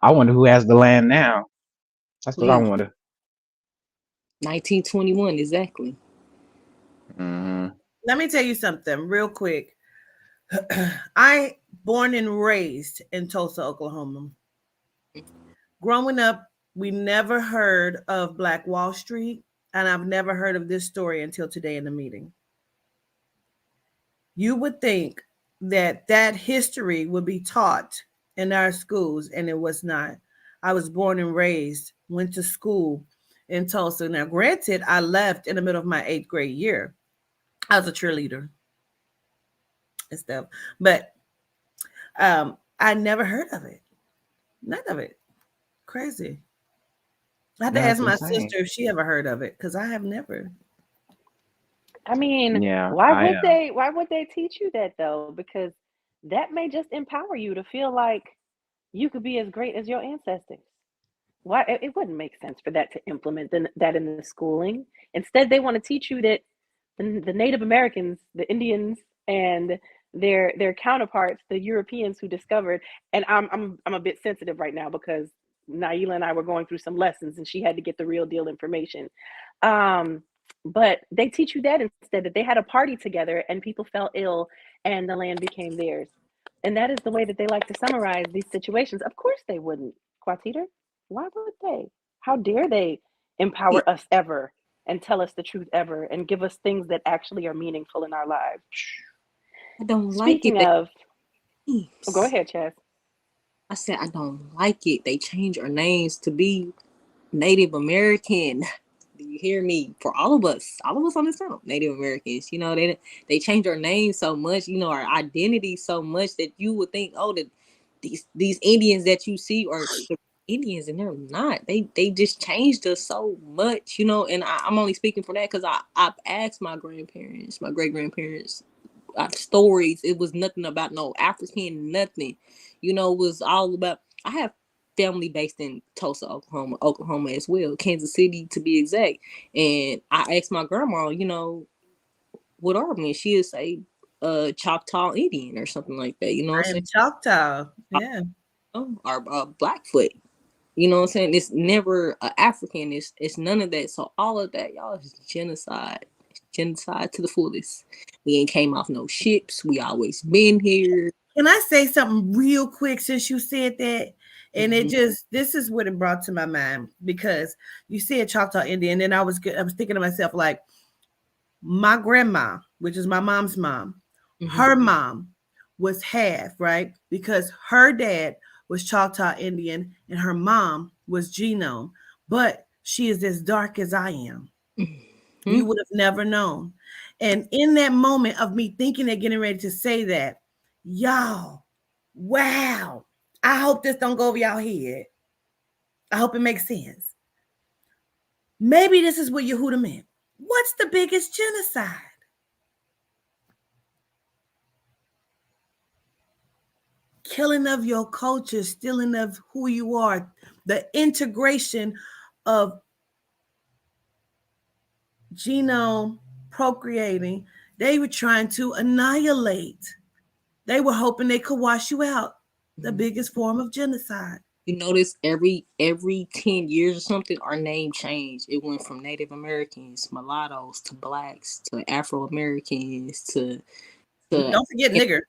I wonder who has the land now. That's what I Please. wonder. 1921, exactly. Let me tell you something real quick. I born and raised in Tulsa, Oklahoma. Growing up, we never heard of Black Wall Street, and I've never heard of this story until today in the meeting. You would think that that history would be taught in our schools, and it was not. I was born and raised, went to school in Tulsa. Now, granted, I left in the middle of my 8th grade year. I was a cheerleader and stuff, but I never heard of it. None of it. Crazy. I had to ask That's my insane. sister if she ever heard of it, because I have never. I mean, Yeah, why would they teach you that though? Because that may just empower you to feel like you could be as great as your ancestors. Why it wouldn't make sense for that to implement that in the schooling. Instead, they want to teach you that the Native Americans, the Indians, and their counterparts, the Europeans who discovered. And I'm a bit sensitive right now because Naila and I were going through some lessons, and she had to get the real deal information. But they teach you that instead, that they had a party together and people fell ill and the land became theirs. And that is the way that they like to summarize these situations. Of course they wouldn't, Quatita. Why would they? How dare they empower us ever and tell us the truth ever and give us things that actually are meaningful in our lives? I don't Speaking like it. of, go ahead, Chaz. I said I don't like it. They change our names to be Native American. Do you hear me? For all of us on this panel, Native Americans, you know, they change our names so much, you know, our identity so much that you would think, oh, that these Indians that you see are the Indians, and they're not. They just changed us so much, you know. And I'm only speaking for that because I've asked my grandparents, my great grandparents, stories. It was nothing about no African, nothing. You know, it was all about. I have family based in Tulsa, Oklahoma as well, Kansas City to be exact. And I asked my grandma, you know, what are we? She would say, Choctaw Indian or something like that. You know what I'm saying? Choctaw, yeah. Or Blackfoot. You know what I'm saying? It's never African. It's none of that. So all of that, y'all, is genocide. Genocide to the fullest. We ain't came off no ships. We always been here. Can I say something real quick since you said that? And this is what it brought to my mind, because you said Choctaw Indian, and I was thinking to myself, like, my grandma, which is my mom's mom, her mom was half, right? Because her dad was Choctaw Indian and her mom was genome, but she is as dark as I am. You would have never known. And in that moment of me thinking and getting ready to say that, y'all, wow, I hope this don't go over y'all head. I hope it makes sense. Maybe this is what Yehuda meant. What's the biggest genocide? Killing of your culture, stealing of who you are, the integration of genome procreating. They were trying to annihilate. They were hoping they could wash you out. The biggest form of genocide. You notice every 10 years or something, our name changed. It went from Native Americans, mulattoes, to blacks, to Afro Americans, to don't forget nigger.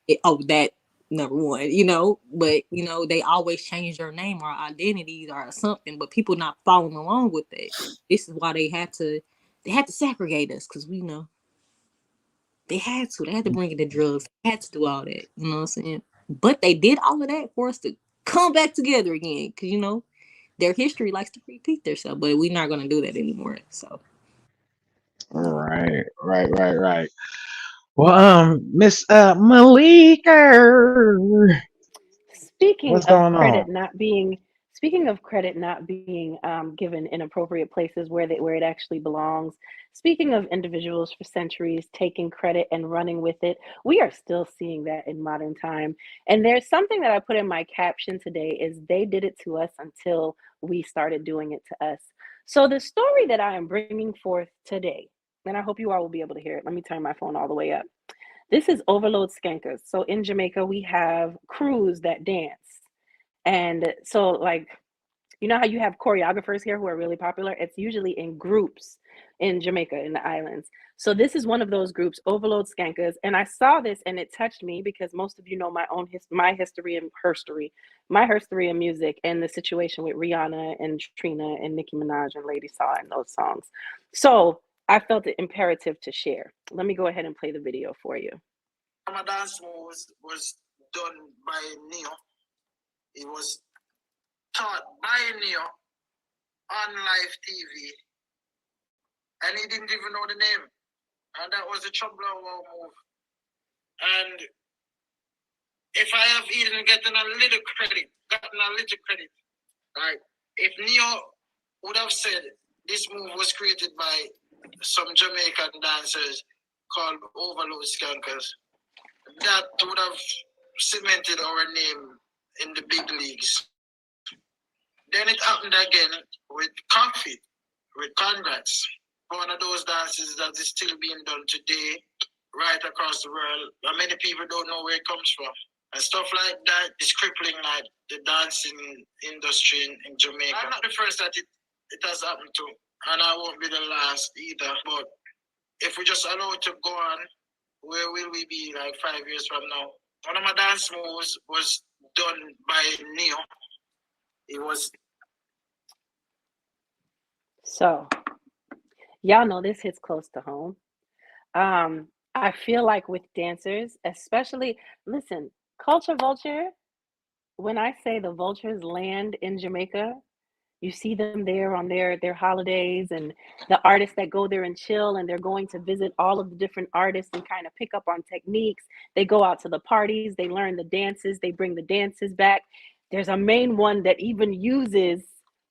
That number one, you know. But you know, they always change their name or identities or something. But people not following along with that. This is why they had to segregate us, because we know they had to bring in the drugs, they had to do all that. You know what I'm saying? But they did all of that for us to come back together again, because you know their history likes to repeat themselves, but we're not going to do that anymore. So right. Well, Miss Malika, speaking what's of going credit on? not being Speaking of credit not being given in appropriate places where it actually belongs, speaking of individuals for centuries taking credit and running with it, we are still seeing that in modern time. And there's something that I put in my caption today is they did it to us until we started doing it to us. So the story that I am bringing forth today, and I hope you all will be able to hear it. Let me turn my phone all the way up. This is Overload Skankers. So in Jamaica, we have crews that dance. And so, like, you know how you have choreographers here who are really popular? It's usually in groups in Jamaica, in the islands. So this is one of those groups, Overload Skankers. And I saw this and it touched me because most of you know my history and herstory, my herstory in music and the situation with Rihanna and Trina and Nicki Minaj and Lady Saw and those songs. So I felt it imperative to share. Let me go ahead and play the video for you. My dance was done by Neo. It was taught by Neo on live TV, and he didn't even know the name, and that was a trouble move. And if I have even gotten a little credit, right? If Neo would have said this move was created by some Jamaican dancers called Overload Skankers, that would have cemented our name in the big leagues. Then it happened again with Coffee, with Congrats. One of those dances that is still being done today, right across the world. And many people don't know where it comes from. And stuff like that is crippling like the dancing industry in Jamaica. I'm not the first that it has happened to, and I won't be the last either. But if we just allow it to go on, where will we be like 5 years from now? One of my dance moves was done by Neo. It was. So, y'all know this hits close to home. I feel like with dancers, especially, listen, Culture Vulture, when I say the vultures land in Jamaica, you see them there on their holidays, and the artists that go there and chill, and they're going to visit all of the different artists and kind of pick up on techniques. They go out to the parties, they learn the dances, they bring the dances back. There's a main one that even uses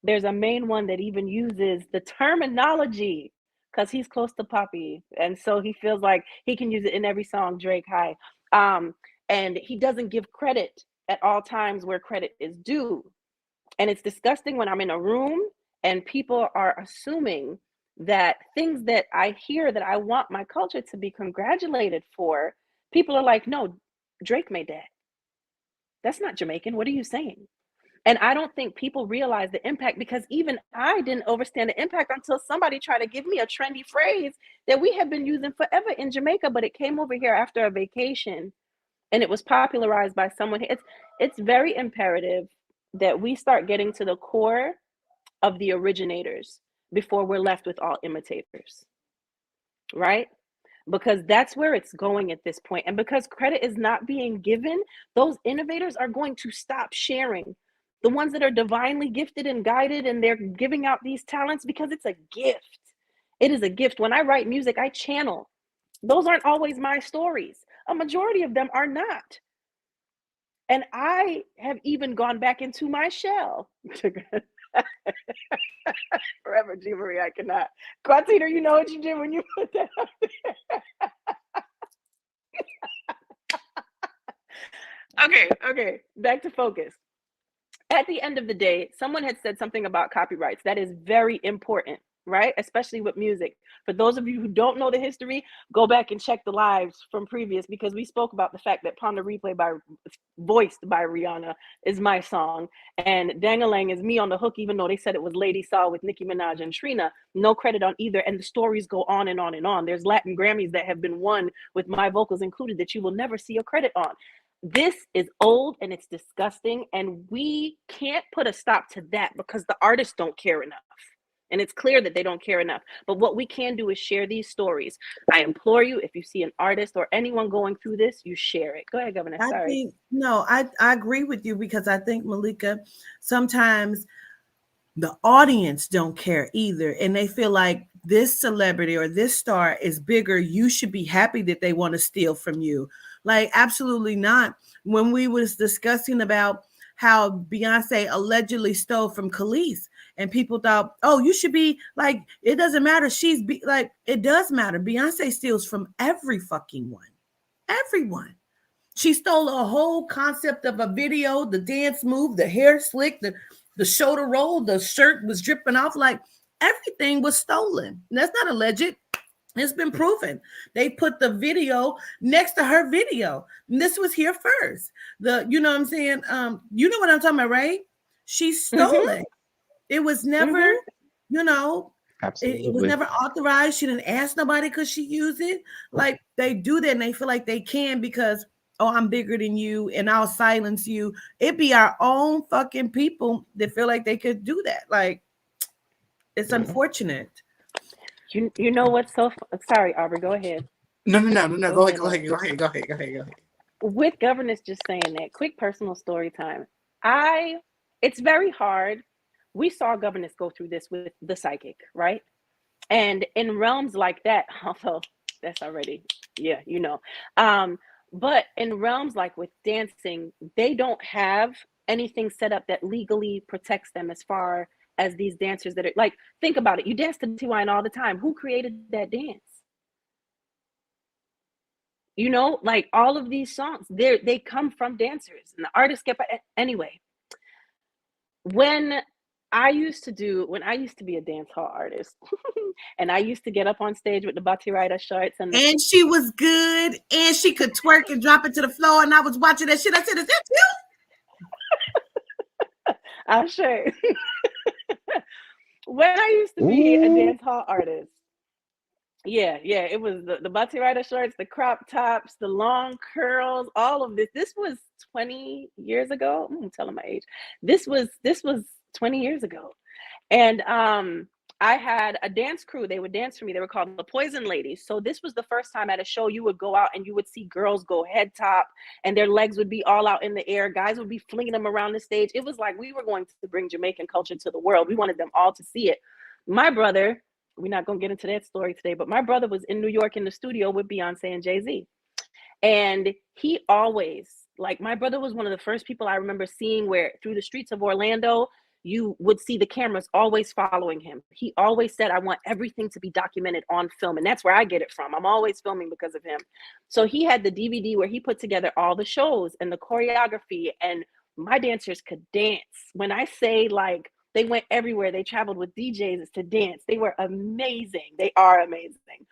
the terminology because he's close to Poppy, and so he feels like he can use it in every song. Drake, hi. And he doesn't give credit at all times where credit is due. And it's disgusting when I'm in a room and people are assuming that things that I hear that I want my culture to be congratulated for, people are like, no, Drake made that. That's not Jamaican. What are you saying? And I don't think people realize the impact, because even I didn't understand the impact until somebody tried to give me a trendy phrase that we have been using forever in Jamaica, but it came over here after a vacation and it was popularized by someone. It's very imperative that we start getting to the core of the originators before we're left with all imitators, right? Because that's where it's going at this point. And because credit is not being given, those innovators are going to stop sharing. The ones that are divinely gifted and guided, and they're giving out these talents because it's a gift. It is a gift. When I write music, I channel. Those aren't always my stories. A majority of them are not. And I have even gone back into my shell. Forever, G. Marie, I cannot. Quatina, you know what you did when you put that up there. Okay, back to focus. At the end of the day, someone had said something about copyrights. That is very important, right? Especially with music. For those of you who don't know the history, go back and check the lives from previous, because we spoke about the fact that Pon de Replay voiced by Rihanna is my song, and Dangalang is me on the hook, even though they said it was Lady Saw with Nicki Minaj and Trina. No credit on either, and the stories go on and on and on. There's Latin Grammys that have been won with my vocals included that you will never see a credit on. This is old and it's disgusting, and we can't put a stop to that because the artists don't care enough. And it's clear that they don't care enough. But what we can do is share these stories. I implore you, if you see an artist or anyone going through this, you share it. Go ahead, Governor. Sorry. I agree with you, because I think, Malika, sometimes the audience don't care either. And they feel like this celebrity or this star is bigger. You should be happy that they want to steal from you. Like, absolutely not. When we was discussing about how Beyonce allegedly stole from Khalees, and people thought, oh, you should be like, it doesn't matter. Like, it does matter. Beyonce steals from every fucking one. Everyone. She stole a whole concept of a video, the dance move, the hair slick, the shoulder roll, the shirt was dripping off. Like, everything was stolen. And that's not alleged. It's been proven. They put the video next to her video. And this was here first. You know what I'm saying? You know what I'm talking about, right? She stole it. It was never, you know, it was never authorized. She didn't ask nobody because she used it. Like, they do that and they feel like they can because, oh, I'm bigger than you and I'll silence you. It be our own fucking people that feel like they could do that. Like, it's unfortunate. You know what's so sorry, Aubrey, go ahead. No. Go ahead. With governors just saying that, quick personal story time. It's very hard. We saw governors go through this with the psychic, right? And in realms like that, although that's already, yeah, you know. But in realms like with dancing, they don't have anything set up that legally protects them as far as these dancers that are like, think about it. You dance to T-Wine all the time. Who created that dance? You know, like all of these songs, they come from dancers and the artists get, anyway. When I used to be a dance hall artist and I used to get up on stage with the Bati Rider shorts and she was good and she could twerk and drop it to the floor and I was watching that shit. I said, is that you? I'm sure. When I used to be a dance hall artist, yeah, it was the Bati Rider shorts, the crop tops, the long curls, all of this. This was 20 years ago. I'm telling my age. This was 20 years ago. And I had a dance crew. They would dance for me. They were called the Poison Ladies. So this was the first time at a show you would go out and you would see girls go head top and their legs would be all out in the air. Guys would be flinging them around the stage. It was like we were going to bring Jamaican culture to the world. We wanted them all to see it. My brother, we're not going to get into that story today, but my brother was in New York in the studio with Beyonce and Jay-Z. And he always, like, my brother was one of the first people I remember seeing where through the streets of Orlando, you would see the cameras always following him. He always said, I want everything to be documented on film. And that's where I get it from. I'm always filming because of him. So he had the DVD where he put together all the shows and the choreography, and my dancers could dance. When I say, like, they went everywhere, they traveled with DJs to dance. They were amazing. They are amazing.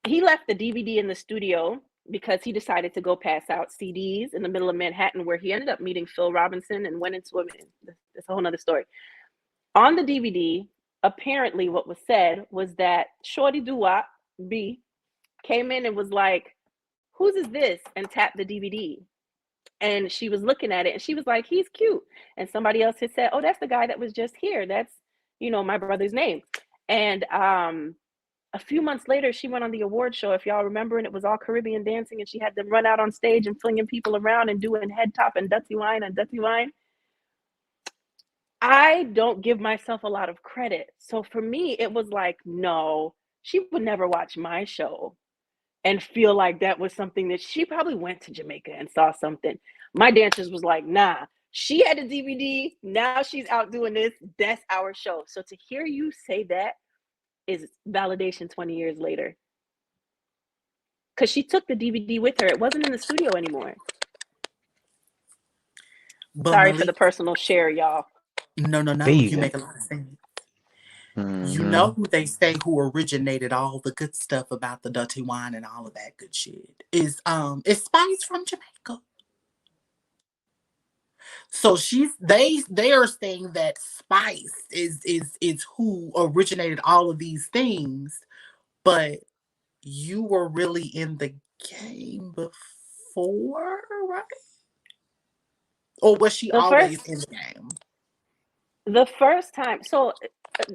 He left the DVD in the studio because he decided to go pass out CDs in the middle of Manhattan, where he ended up meeting Phil Robinson and went into that's a whole nother story. On the DVD, apparently what was said was that Shorty Doo-Wop B came in and was like, whose is this? And tapped the DVD. And she was looking at it and she was like, he's cute. And somebody else had said, oh, that's the guy that was just here. That's, you know, my brother's name. And a few months later, she went on the award show, if y'all remember, and it was all Caribbean dancing, and she had them run out on stage and flinging people around and doing head top and Dirty Wine and Dirty Wine. I don't give myself a lot of credit. So for me, it was like, no, she would never watch my show and feel like that was something that she probably went to Jamaica and saw something. My dancers was like, nah, she had a DVD. Now she's out doing this. That's our show. So to hear you say that is validation 20 years later. Because she took the DVD with her. It wasn't in the studio anymore. But sorry Malik, for the personal share, y'all. No. You make a lot of sense. You know who they say who originated all the good stuff about the Dirty Wine and all of that good shit is Spice from Jamaica. So they are saying that Spice is who originated all of these things, but you were really in the game before, right? Or was she always in the game? The first time, so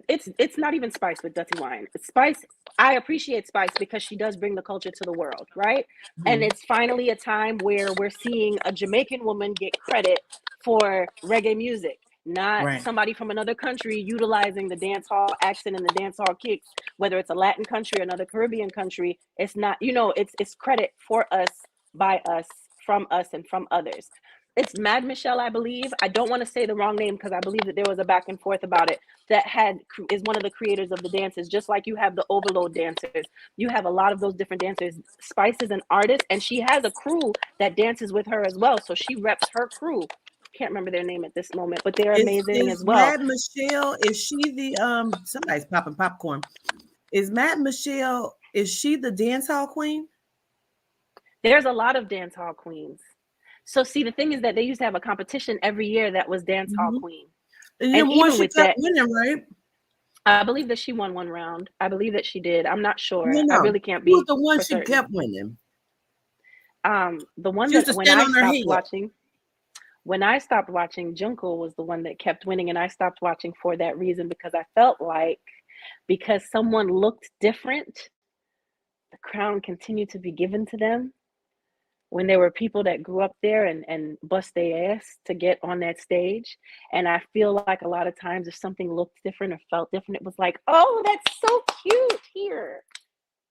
it's not even Spice with Dirty Wine. Spice, I appreciate Spice because she does bring the culture to the world, right? And it's finally a time where we're seeing a Jamaican woman get credit for reggae music, not somebody from another country utilizing the dance hall accent and the dance hall kicks, whether it's a Latin country or another Caribbean country. It's not, you know, it's credit for us, by us, from us, and from others. It's Mad Michelle, I believe. I don't want to say the wrong name because I believe that there was a back and forth about it. That is one of the creators of the dances. Just like you have the overload dancers, you have a lot of those different dancers. Spice is an artist, and she has a crew that dances with her as well. So she reps her crew. Can't remember their name at this moment, but they're amazing as well. Mad Michelle, is she the somebody's popping popcorn? Is Mad Michelle, is she the dance hall queen? There's a lot of dance hall queens. So see, the thing is that they used to have a competition every year that was dance hall queen. And even with that, winning, right? I believe that she won one round. I believe that she did. I'm not sure. No. I really can't be. Who's the one she kept winning? The one that when I stopped watching, Junko was the one that kept winning, and I stopped watching for that reason because I felt like because someone looked different, the crown continued to be given to them. When there were people that grew up there and bust their ass to get on that stage. And I feel like a lot of times if something looked different or felt different, it was like, oh, that's so cute here.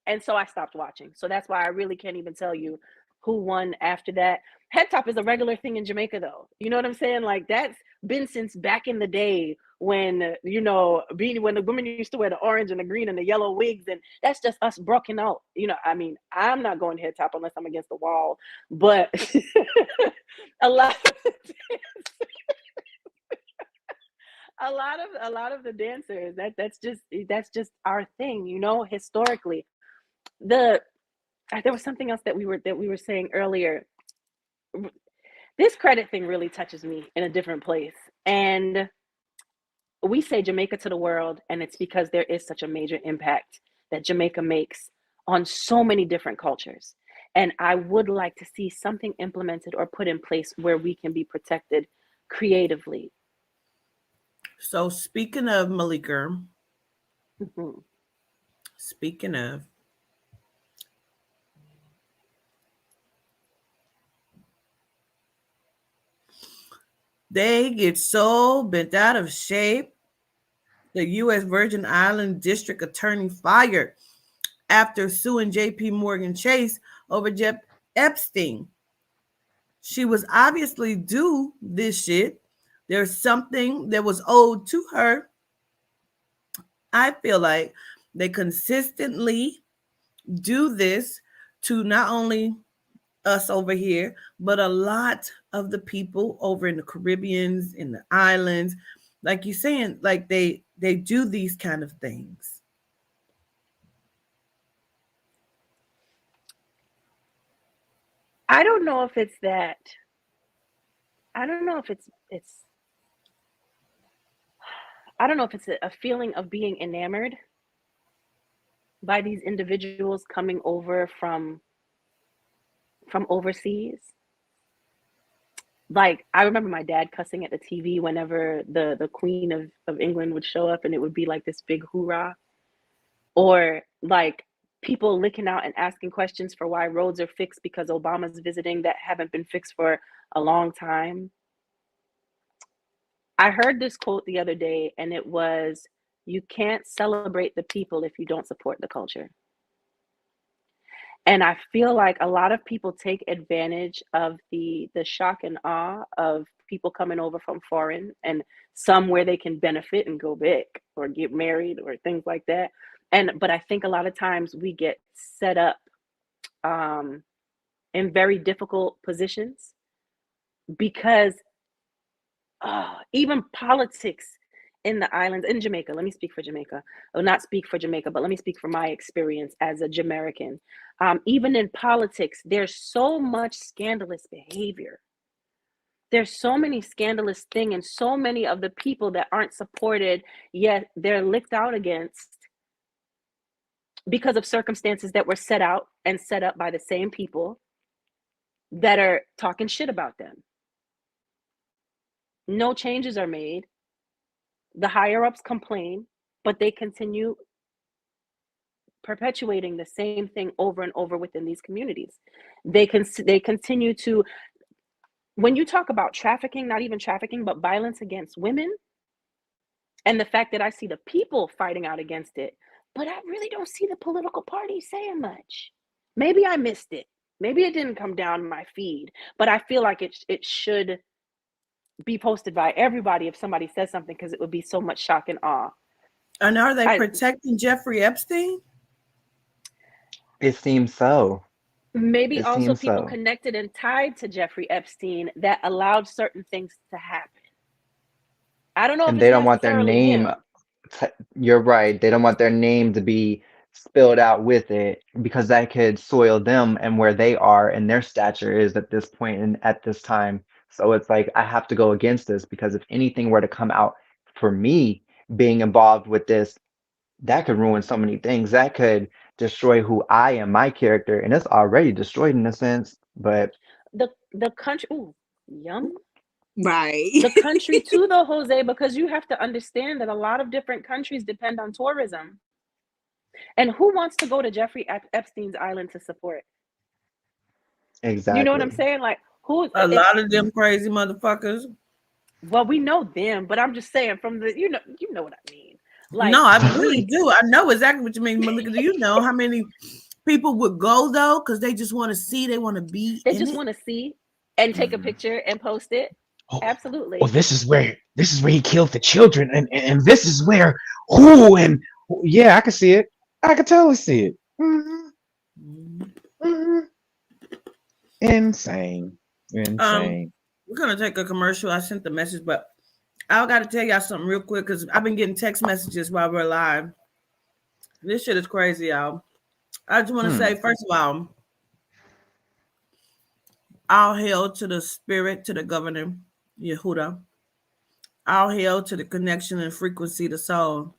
And so I stopped watching. So that's why I really can't even tell you who won after that. Head top is a regular thing in Jamaica, though. You know what I'm saying? Like, that's been since back in the day when, you know, when the women used to wear the orange and the green and the yellow wigs. And that's just us broken out. You know, I mean, I'm not going head top unless I'm against the wall. But a lot of the dancers, that's just our thing, you know, historically. There was something else that we were saying earlier. This credit thing really touches me in a different place. And we say Jamaica to the world, and it's because there is such a major impact that Jamaica makes on so many different cultures. And I would like to see something implemented or put in place where we can be protected creatively. So speaking of Malika, speaking of, they get so bent out of shape. The U.S. Virgin Island District Attorney fired after suing J.P. Morgan Chase over Jeff Epstein. She was obviously due this shit. There's something that was owed to her. I feel like they consistently do this to not only us over here, but a lot of the people over in the Caribbeans, in the islands, like you're saying, like they do these kind of things. I don't know if it's that. I don't know if it's I don't know if it's a feeling of being enamored by these individuals coming over from overseas. Like, I remember my dad cussing at the TV whenever the Queen of England would show up, and it would be like this big hoorah. Or like people licking out and asking questions for why roads are fixed because Obama's visiting that haven't been fixed for a long time. I heard this quote the other day, and it was, you can't celebrate the people if you don't support the culture. And I feel like a lot of people take advantage of the shock and awe of people coming over from foreign, and some where they can benefit and go back or get married or things like that. But I think a lot of times we get set up in very difficult positions because even politics in the islands, in Jamaica, let me speak for Jamaica, or not speak for Jamaica, but let me speak for my experience as a Jamaican. Even in politics, there's so much scandalous behavior. There's so many scandalous things, and so many of the people that aren't supported, yet they're licked out against because of circumstances that were set out and set up by the same people that are talking shit about them. No changes are made. The higher ups complain, but they continue perpetuating the same thing over and over within these communities. They continue to, when you talk about trafficking, not even trafficking, but violence against women, and the fact that I see the people fighting out against it, but I really don't see the political parties saying much. Maybe I missed it. Maybe it didn't come down my feed, but I feel like it should be posted by everybody if somebody says something, because it would be so much shock and awe. And are they protecting Jeffrey Epstein? It seems so. Maybe It also seems people so. connected and tied to Jeffrey Epstein that allowed certain things to happen. I don't know if And it's they don't want their necessarily name. him. You're right. They don't want their name to be spilled out with it, because that could soil them and where they are and their stature is at this point and at this time. So it's like, I have to go against this, because if anything were to come out for me being involved with this, that could ruin so many things. That could destroy who I am, my character, and it's already destroyed in a sense. But The country, ooh, yum. Right. The country too, though, Jose, because you have to understand that a lot of different countries depend on tourism. And who wants to go to Jeffrey Epstein's island to support? exactly. You know what I'm saying? Like, who? A lot of them crazy motherfuckers. Well, we know them, but I'm just saying from the, you know what I mean. Like, No, I really do. I know exactly what you mean, Malika. Do you know how many people would go though? Because they just want to see, they want to be. They just want to see and take a picture and post it. Absolutely. Oh, this is where he killed the children, and this is where who and yeah, I can see it. I can totally see it. Insane. We're gonna take a commercial. I sent the message, but I gotta tell y'all something real quick because I've been getting text messages while we're live. This shit is crazy, y'all. I just want to say, first of all hail to the spirit, to the governor, Yehuda. All hail to the connection and frequency, the soul.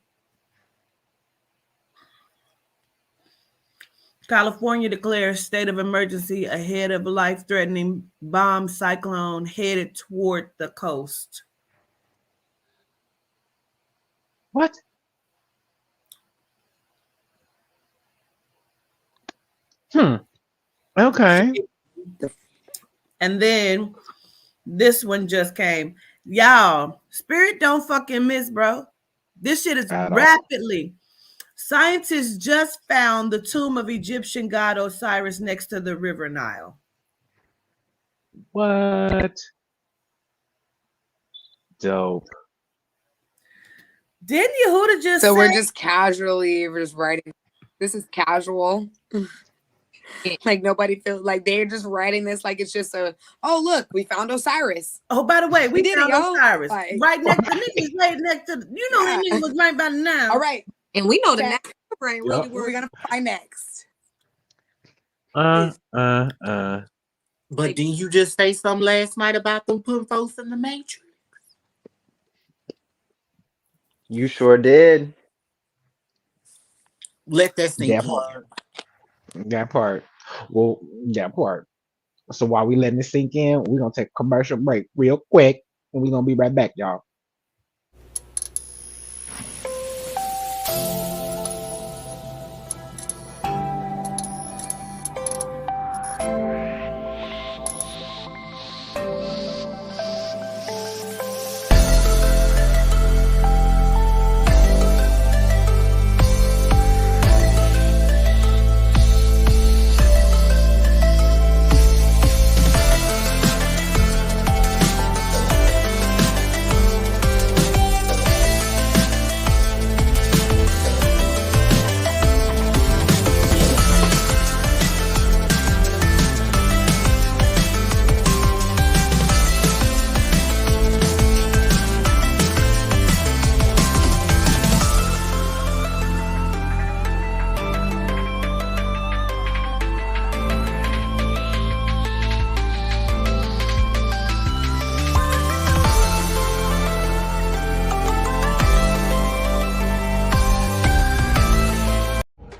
California declares state of emergency ahead of life-threatening bomb cyclone headed toward the coast. What? Okay. And then this one just came. Y'all, spirit don't fucking miss, bro. This shit is rapidly. Scientists just found the tomb of Egyptian god Osiris next to the River Nile. What? Dope. Didn't Yehuda just So say? we're just casually, we're just writing. This is casual. Like nobody feels like they're just writing this like it's just a, oh look, we found Osiris. Oh, by the way, we did found it, y'all. Osiris. Like, Right next to niggas, right next to, you know that nigga was right by now. all right. And we know the Okay. next right Yep. really What are we gonna find next? But didn't you just say something last night about them putting folks in the Matrix? You sure did. Let that sink That in. part. That part. Well, that part. So while we letting it sink in, we're gonna take a commercial break real quick, and we're gonna be right back, y'all.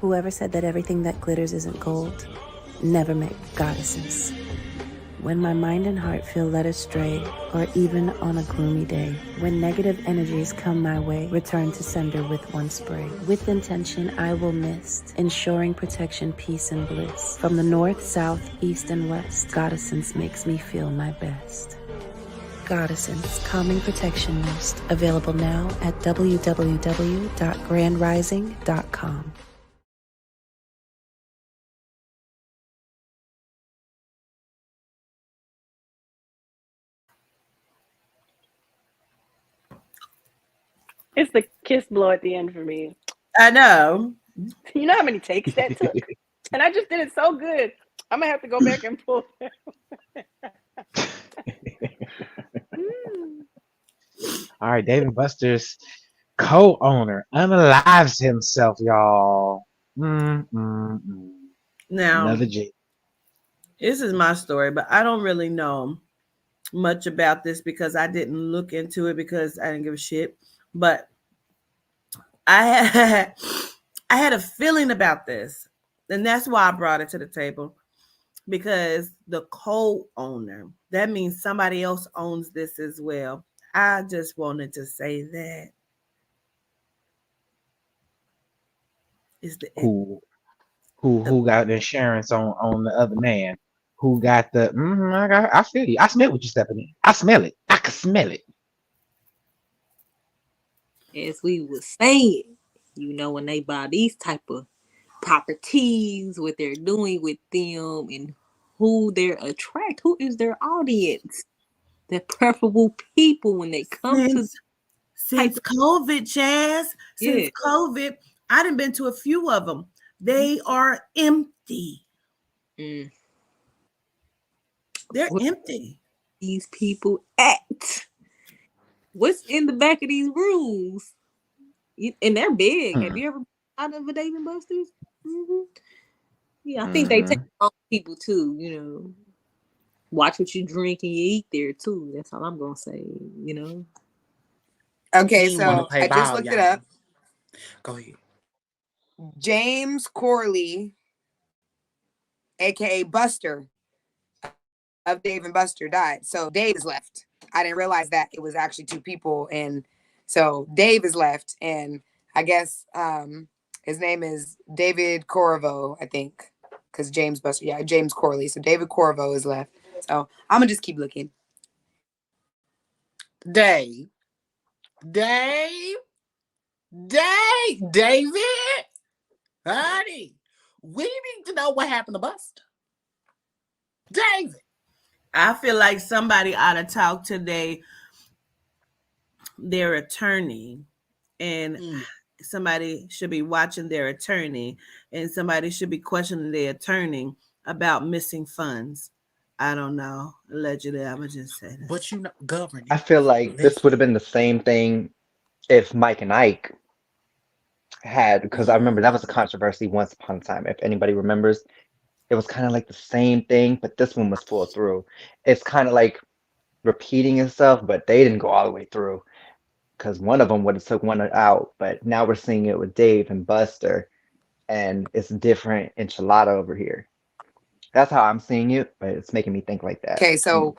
Whoever said that everything that glitters isn't gold never met goddesses. When my mind and heart feel led astray, or even on a gloomy day, when negative energies come my way, return to sender with one spray. With intention, I will mist, ensuring protection, peace, and bliss. From the north, south, east, and west, Goddessence makes me feel my best. Goddessence Calming Protection Mist, available now at www.grandrising.com. It's the kiss blow at the end for me. I know. You know how many takes that took? And I just did it so good. I'm gonna have to go back and pull. All right, Dave and Buster's co-owner unalives himself, y'all. Now, Another G. this is my story, but I don't really know much about this because I didn't look into it because I didn't give a shit. But I had a feeling about this, and that's why I brought it to the table. Because the co-owner, that means somebody else owns this as well. I just wanted to say that. Is the Who got the insurance on the other man? Who got the I feel you. I smell what you're stepping in. I smell it. I can smell it. As we were saying, you know, when they buy these type of properties, what they're doing with them and who they're who is their audience, the preferable people when they come since COVID, Chaz, since COVID, I done been to a few of them. They are empty. They're empty. These people at what's in the back of these rooms, and they're big. Have you ever been out of a Dave and Buster's? Yeah, I think they take on people too. You know, watch what you drink and you eat there too. That's all I'm gonna say. You know. Okay, so I just looked it up. Go ahead. James Corley, aka Buster, of Dave and Buster, died. So Dave is left. I didn't realize that it was actually two people, and so Dave is left, and I guess his name is David Corvo, I think, because James Buster, James Corley. So David Corvo is left. So I'm gonna just keep looking. David, honey, we need to know what happened to Buster. David. I feel like somebody ought to talk to their attorney, and somebody should be watching their attorney, and somebody should be questioning their attorney about missing funds. I don't know. Allegedly, I would just say that. But you know, Governor. I feel like this would have been the same thing if Mike and Ike had, because I remember that was a controversy once upon a time. If anybody remembers, it was kind of like the same thing, but this one was full through. It's kind of like repeating itself, but they didn't go all the way through because one of them would have took one out. But now we're seeing it with Dave and Buster, and it's different enchilada over here. That's how I'm seeing it, but it's making me think like that. Okay, so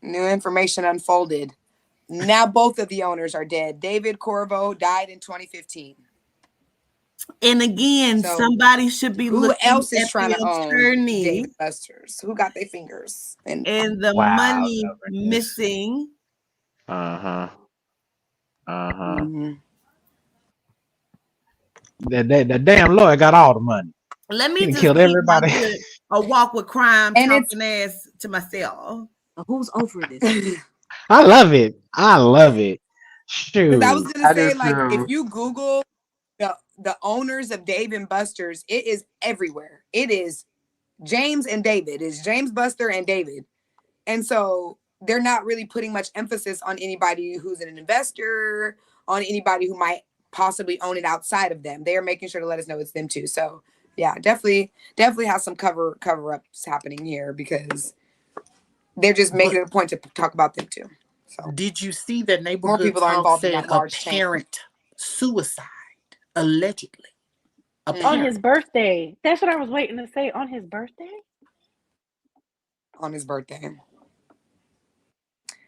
new information unfolded. Now both of the owners are dead. David Corvo died in 2015. And again, So, somebody should be who looking else is at trying the to own attorney Dave and Buster's? Who got their fingers? and the money missing. The damn lawyer got all the money. Let me He just killed keep everybody. my good, a walk with crime And talking ass to myself. Who's over this? I love it. I love it. Shoot. I was gonna I say, do like, too. if you Google the owners of Dave and Buster's, it is everywhere. It is James and David. It's James, Buster, and David. And so they're not really putting much emphasis on anybody who's an investor, on anybody who might possibly own it outside of them. They are making sure to let us know it's them too. So yeah, definitely has some cover-ups happening here because they're just making it a point to talk about them too. So did you see that more neighborhood people are talk involved in said that large chain. apparent suicide, allegedly. On Apparent. his birthday. That's what I was waiting to say. On his birthday? On his birthday.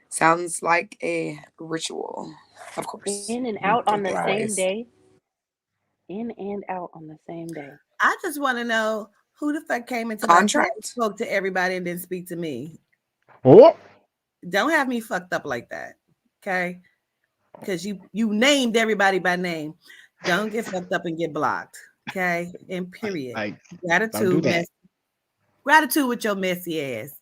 Sounds like a ritual, of course. In and out on the same Always. day. In and out on the same day. I just want to know who the fuck came into Contract? my house, spoke to everybody, and didn't speak to me. Oh, Don't have me fucked up like that, okay? Because you named everybody by name. Don't get fucked up and get blocked, okay? And period. like, don't do Gratitude, that. gratitude with your messy ass.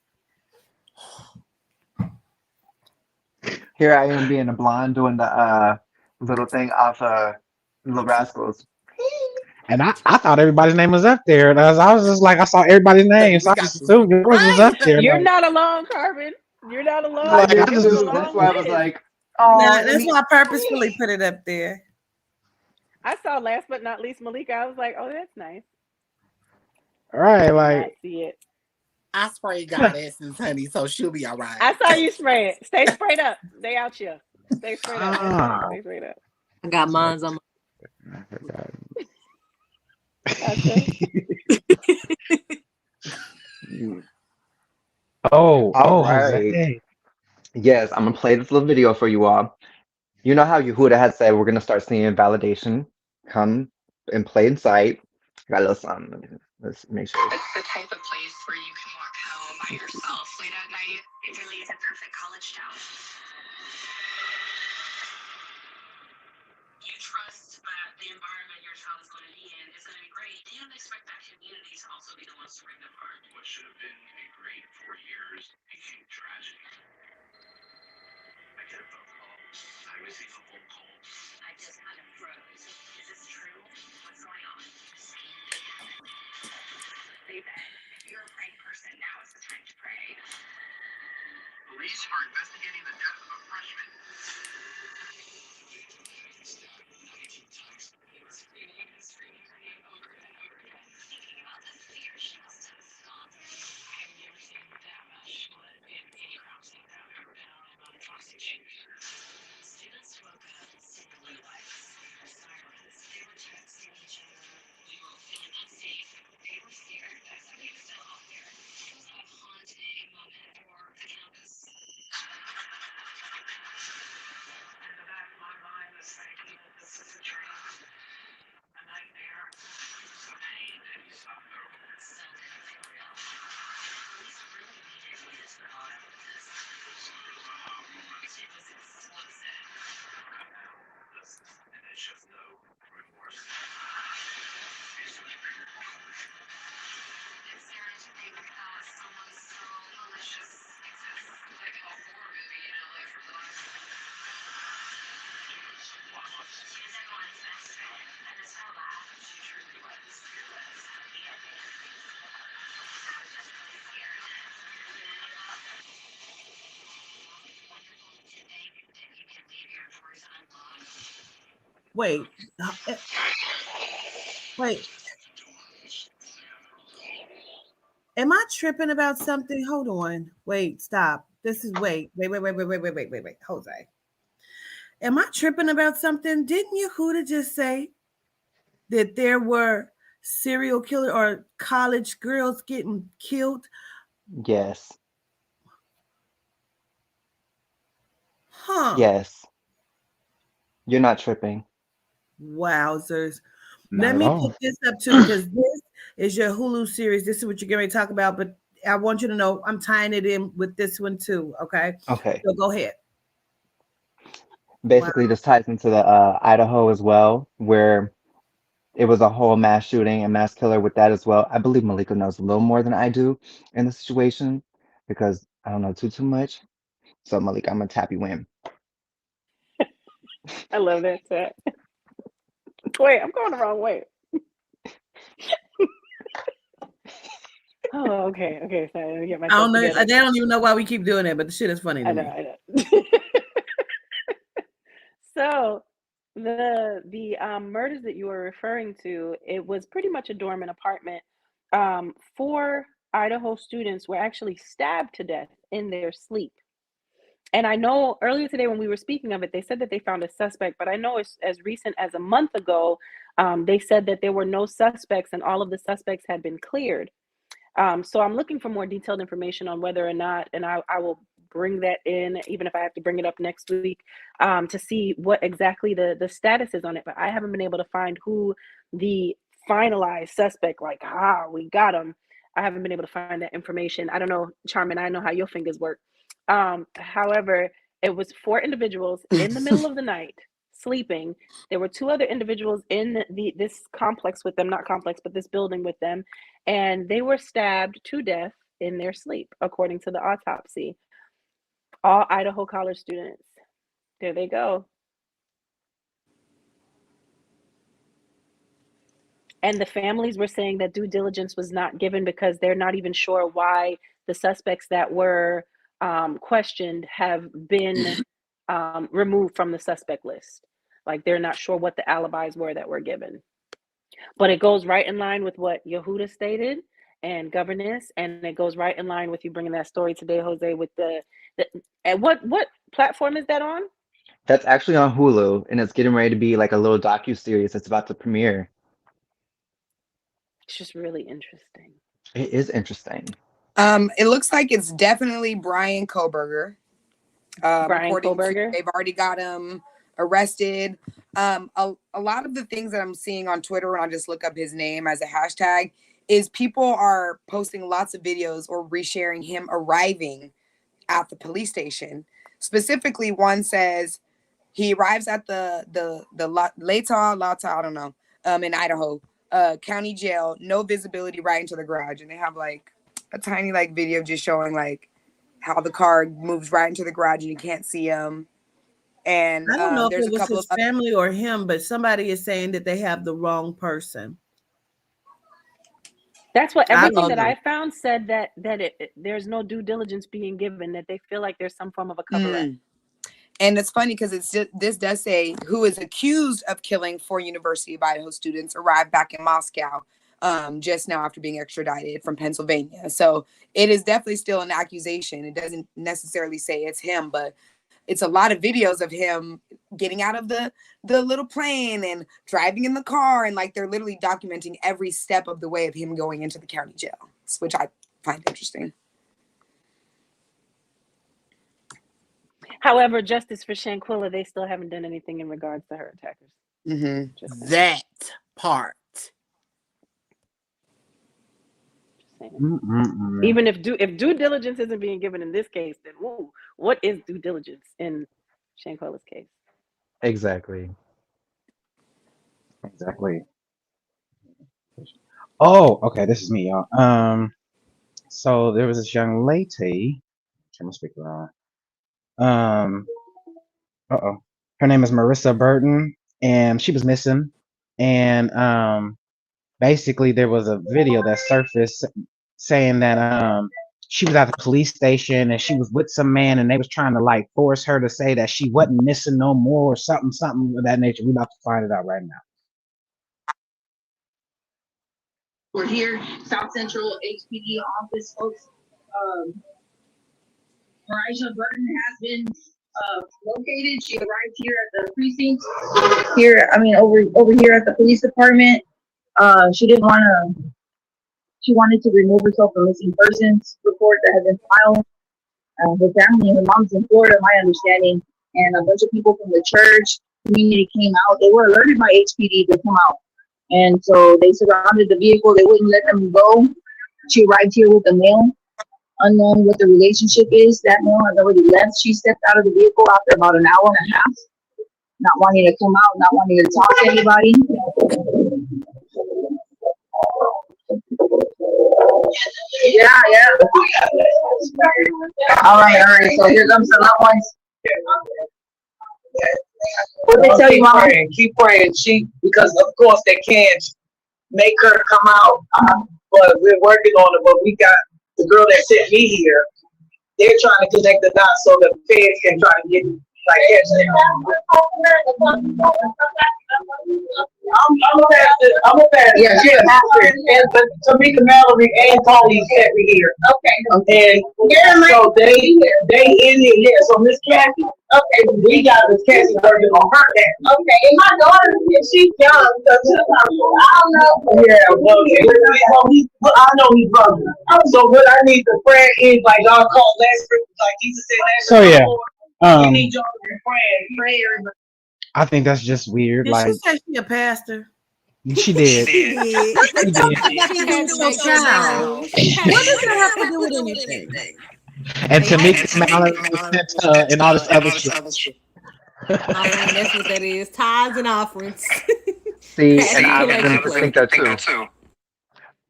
Here I am being a blonde doing the little thing off Little Rascals. And I thought everybody's name was up there. And I was just like, I saw everybody's name, so I just assumed yours was up there. You're Like, not alone, Carbon. You're not alone. Like, I It was a just, that's long why I was list. like, oh, Now, let that's me. why I purposefully put it up there. I saw last but not least Malika. I was like, oh, that's nice. right, Did not like, see it. I sprayed God essence, honey, so she'll be all right. I saw you spray it. Stay sprayed up. Stay out here. Stay sprayed up. That's right. ah, Stay sprayed up. I got mines on my. I forgot. Gotcha. Oh, All Jose. right. Yes, I'm gonna play this little video for you all. You know how Yehuda had said we're gonna start seeing validation come in plain sight. Got a little something. Let's make sure. It's the type of place where you can walk home by yourself late at night. It really is a perfect college town. You trust that the environment your child is going to be in is going to be great. You don't expect that community to also be the ones to bring them harm. What should have been a great 4 years became tragic. I kept up calls. I received a phone call. I just kind of froze. Is this true? What's going on? They said, if you're a praying person, now is the time to pray. Police are investigating the death of a freshman. He was screaming her name over and over again. Thinking about the fear she must have stopped. I've never seen that much blood in any crowd scene that I've ever been on in my 26 years. Students woke up to blue lights, sirens. They were texting each other. We were feeling unsafe. They were scared that somebody was still out there. It was a haunting moment for the campus. In the back of my mind was thinking, this is a dream, a nightmare, some pain that you saw through. It's so good for real. Police really needed me to turn on with this. It was explosive. And it shows no remorse. Is there to think that someone so malicious exists? Like a horror movie, you know, like from the last. She was everyone's best friend, and as her laugh, she truly was fearless. The ending. I was just really scared. Wonderful to think that you can leave your doors unlocked. Wait. Wait. Am I tripping about something? Hold on. Wait, stop. This is wait. Jose. Am I tripping about something? Didn't Yehuda just say that there were serial killer or college girls getting killed? Yes. Huh. Yes. You're not tripping. Wowzers. Not Let at me all. put this up too, because this is your Hulu series. This is what you're going to talk about, but I want you to know I'm tying it in with this one too. Okay. Okay. So go ahead. Basically, this ties into the Idaho as well, where it was a whole mass shooting and mass killer with that as well. I believe Malika knows a little more than I do in the situation because I don't know too much. So Malika, I'm gonna tap you in. I love that set. Wait, I'm going the wrong way. Oh, okay. Sorry, let me get I myself don't know. together. They don't even know why we keep doing it, but the shit is funny to I me. know. So the murders that you were referring to, it was pretty much a dormant apartment. 4 Idaho students were actually stabbed to death in their sleep. And I know earlier today when we were speaking of it, they said that they found a suspect, but I know it's as recent as a month ago, they said that there were no suspects and all of the suspects had been cleared. So I'm looking for more detailed information on whether or not, and I will bring that in, even if I have to bring it up next week, to see what exactly the status is on it. But I haven't been able to find who the finalized suspect, like, we got him. I haven't been able to find that information. I don't know, Charmin, I know how your fingers work. However, it was 4 individuals in the middle of the night sleeping. There were 2 other individuals in this complex with them, not complex, but this building with them, and they were stabbed to death in their sleep, according to the autopsy. All Idaho college students. There they go. And the families were saying that due diligence was not given because they're not even sure why the suspects that were questioned have been removed from the suspect list. Like they're not sure what the alibis were that were given. But it goes right in line with what Yehuda stated and governance, and it goes right in line with you bringing that story today, Jose, with the and what platform is that on? That's actually on Hulu, and it's getting ready to be like a little docu-series that's about to premiere. It's just really interesting. It is interesting. It looks like it's definitely Brian Koberger. Brian According to, Koberger? they've already got him arrested. A lot of the things that I'm seeing on Twitter when I just look up his name as a hashtag is people are posting lots of videos or resharing him arriving at the police station. Specifically, one says he arrives at the Lata, I don't know, in Idaho, county jail, no visibility, right into the garage, and they have like a tiny like video just showing like how the car moves right into the garage and you can't see him. And I don't know if there's it a was couple his of family or him, but somebody is saying that they have the wrong person. That's what I everything don't that know. I found said that there's no due diligence being given, that they feel like there's some form of a cover up. And it's funny because this does say who is accused of killing 4 University of Idaho students arrived back in Moscow just now after being extradited from Pennsylvania. So it is definitely still an accusation. It doesn't necessarily say it's him, but it's a lot of videos of him getting out of the little plane and driving in the car, and like they're literally documenting every step of the way of him going into the county jail, which I find interesting. However, justice for Shanquilla, they still haven't done anything in regards to her attackers. That part. Even if due diligence isn't being given in this case, then what is due diligence in Shanquilla's case? Exactly. Oh, okay. This is me, y'all. So there was this young lady. I'm gonna speak wrong. Her name is Marissa Burton, and she was missing. And basically, there was a video that surfaced saying that she was at the police station and she was with some man, and they was trying to like force her to say that she wasn't missing no more or something of that nature. We're about to find it out right now. We're here, South Central HPD office, folks. Marisha Burton has been located. She arrived here at the precinct. Here, over here at the police department. She didn't want to. She wanted to remove herself from missing persons report that had been filed. Her family, her mom's in Florida, my understanding, and a bunch of people from the church community came out. They were alerted by HPD to come out. And so they surrounded the vehicle. They wouldn't let them go. She arrived here with a male, unknown what the relationship is. That male had already left. She stepped out of the vehicle after about an hour and a half, not wanting to come out, not wanting to talk to anybody. Yeah. All right. So here comes the loved ones. What they tell you, Mama? Keep praying. Because of course they can't make her come out, but we're working on it. But we got the girl that sent me here. They're trying to connect the dots so the feds can try to get I'm a pastor. Yeah, she's a pastor. But Tamika Mallory and Tony sent me here. Okay. And so they in here. Yeah. So Miss Kathy. Okay. We got Miss Kathy working on her now. Okay. And my daughter, she's young, so I don't know. Yeah. Well, I know he's brother. So what I need the prayer is like God called Lazarus, like Jesus said. So yeah. We need y'all to be praying. Prayer. I think that's just weird. Did like she say she a pastor? she did. She did. She did. What does that have to do with anything? And Tamika Mallory sent and all this other shit. That's what that is. Tithes and offerings. See, and I was going to think that too.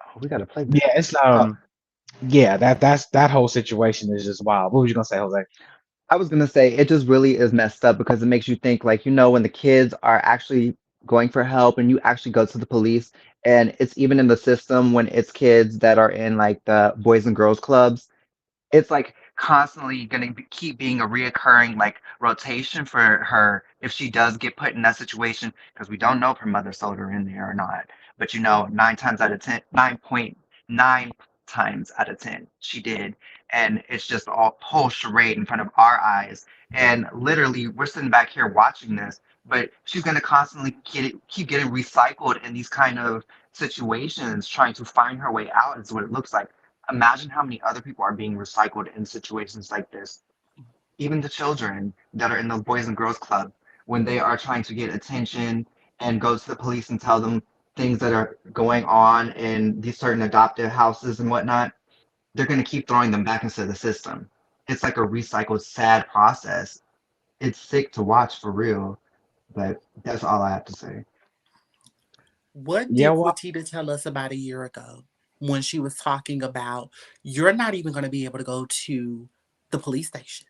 Oh, we gotta play. Yeah, it's yeah, that whole situation is just wild. What was you gonna say, Jose? I was gonna say it just really is messed up because it makes you think like, when the kids are actually going for help and you actually go to the police, and it's even in the system when it's kids that are in like the boys and girls clubs, it's like constantly going to keep being a reoccurring like rotation for her if she does get put in that situation, because we don't know if her mother sold her in there or not. But 9.9 times out of 10 she did, and it's just all whole charade in front of our eyes, and literally we're sitting back here watching this, but she's going to constantly keep getting recycled in these kind of situations, trying to find her way out is what it looks like. Imagine how many other people are being recycled in situations like this. Even the children that are in the Boys and Girls Club, when they are trying to get attention and go to the police and tell them things that are going on in these certain adoptive houses and whatnot, they're going to keep throwing them back into the system. It's like a recycled, sad process. It's sick to watch for real, but that's all I have to say. What did Yeah, well, Quatita tell us about a year ago when she was talking about you're not even going to be able to go to the police station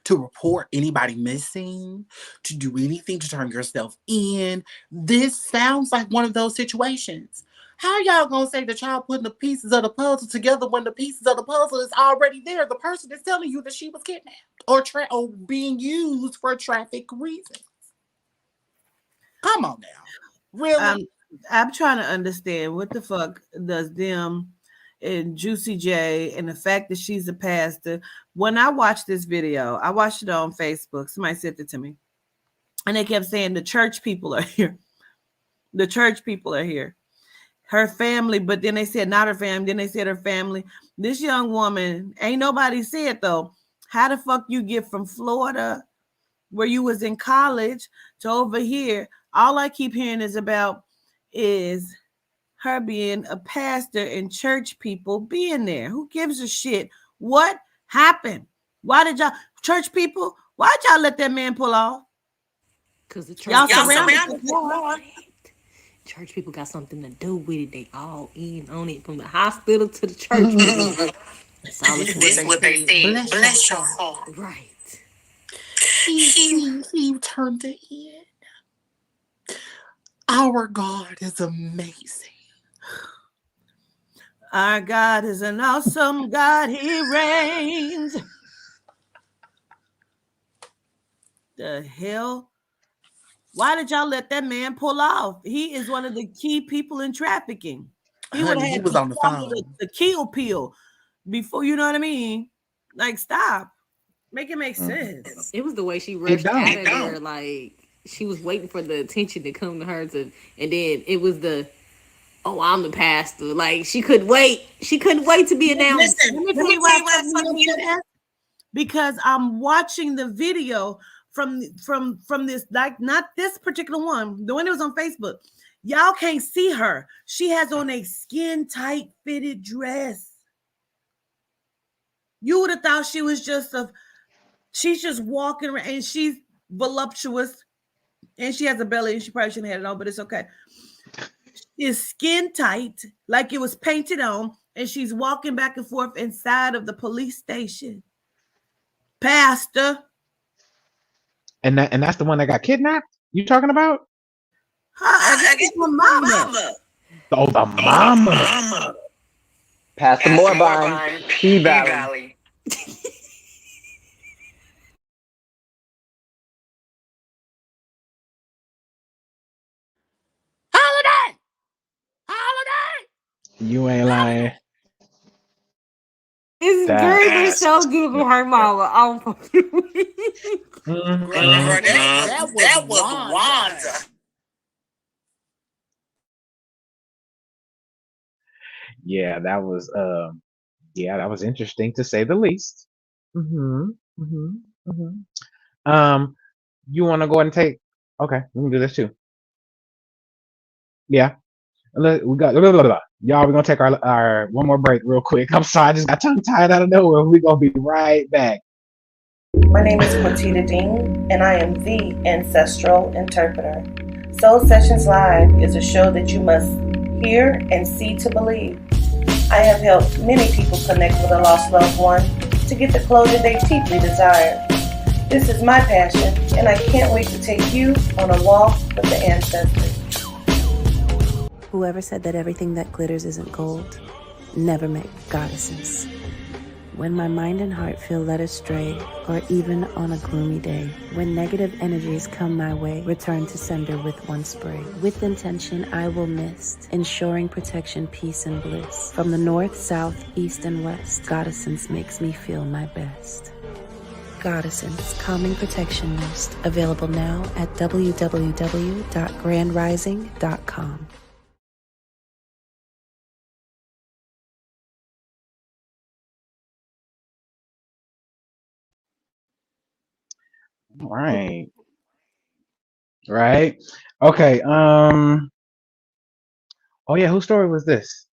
to report anybody missing, to do anything, to turn yourself in? This sounds like one of those situations. How y'all gonna say that y'all putting the pieces of the puzzle together when the pieces of the puzzle is already there? The person is telling you that she was kidnapped or being used for traffic reasons. Come on now. Really? I'm trying to understand what the fuck does them and Juicy J and the fact that she's a pastor. When I watched this video, I watched it on Facebook. Somebody sent it to me. And they kept saying the church people are here. The church people are here. Her family, but then they said not her family. Then they said her family. This young woman, ain't nobody said though, how the fuck you get from Florida, where you was in college, to over here? All I keep hearing is her being a pastor and church people being there. Who gives a shit? What happened? Why did y'all, church people, why'd y'all let that man pull off? Because the church, Y'all surrounded. Church people got something to do with it. They all in on it, from the hospital to the church people. That's all what they said. Bless your heart. Right. He turned it in. Our God is amazing. Our God is an awesome God. He reigns. The hell? Why did y'all let that man pull off? He is one of the key people in trafficking. He would have He had was to on the swallow phone. the kill pill before, you know what I mean? Like, stop. Make it make sense. It was the way she rushed don't. out of there. Like, she was waiting for the attention to come to her, and then it was I'm the pastor. Like, she couldn't wait. She couldn't wait to be announced. Listen, let me tell you why I'm telling you that. Because I'm watching the video from this, like, not this particular one, the one that was on Facebook. Y'all can't see her. She has on a skin tight fitted dress. You would have thought she was she's just walking around, and she's voluptuous, and she has a belly, and she probably shouldn't have it on, but it's okay. She's skin tight, like it was painted on, and she's walking back and forth inside of the police station. Pastor. And that's the one that got kidnapped? You talking about? I guess my mama. Oh, the mama. Pastor Morbine, P-Valley. Holiday! You ain't lying. It's very much so good for her mama. That was Wanda. Yeah, that was interesting to say the least. You want to go ahead and take? Okay, we can do this too. Yeah, we got y'all. We're gonna take our one more break real quick. I'm sorry, I just got tongue tied out of nowhere. We're gonna be right back. My name is Quatita Dean, and I am the Ancestral Interpreter. Soul Sessions Live is a show that you must hear and see to believe. I have helped many people connect with a lost loved one, to get the closure they deeply desire. This is my passion, and I can't wait to take you on a walk with the ancestors. Whoever said that everything that glitters isn't gold never met goddesses. When my mind and heart feel led astray, or even on a gloomy day, when negative energies come my way, return to sender with one spray. With intention, I will mist, ensuring protection, peace, and bliss. From the north, south, east, and west, Goddessence makes me feel my best. Goddessence Calming Protection Mist, available now at www.grandrising.com. All right. Right. Okay. Oh yeah, whose story was this?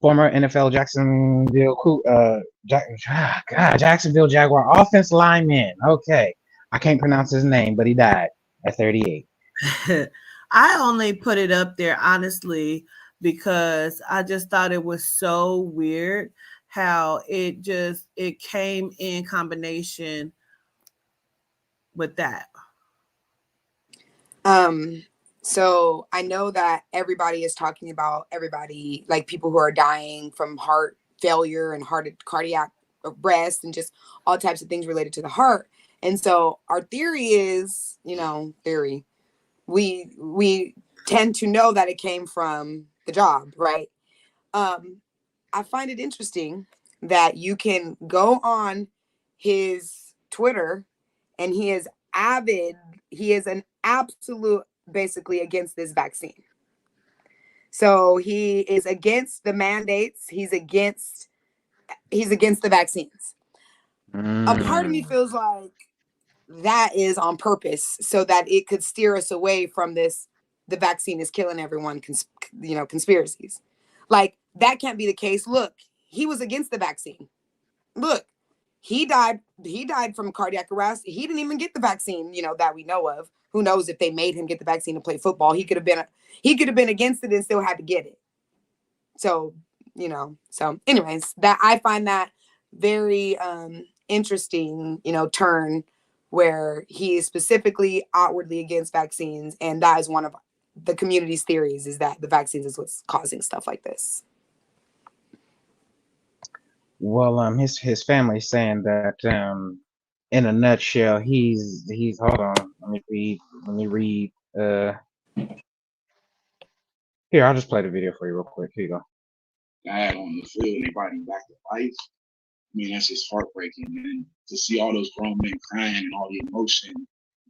Former NFL Jacksonville Jaguar offense lineman. Okay. I can't pronounce his name, but he died at 38. I only put it up there honestly because I just thought it was so weird how it came in combination with that. So I know that everybody is talking about everybody, like people who are dying from heart failure and cardiac arrest and just all types of things related to the heart. And so our theory is, we tend to know that it came from the job, right? I find it interesting that you can go on his Twitter and he is an absolute basically against this vaccine. So he is against the mandates. He's against the vaccines. A part of me feels like that is on purpose so that it could steer us away from this. The vaccine is killing everyone, conspiracies. Like that can't be the case. Look, he was against the vaccine. Look, he died from cardiac arrest. He didn't even get the vaccine, that we know of. Who knows if they made him get the vaccine to play football? He could have been against it and still had to get it. So, so anyways, that I find that very interesting, turn where he is specifically outwardly against vaccines, and that is one of the community's theories, is that the vaccines is what's causing stuff like this. Well, his family's saying that in a nutshell, he's hold on, let me read here, I'll just play the video for you real quick. Here you go. Dad on the field and they brought him back to life. I mean, that's just heartbreaking, man. To see all those grown men crying and all the emotion,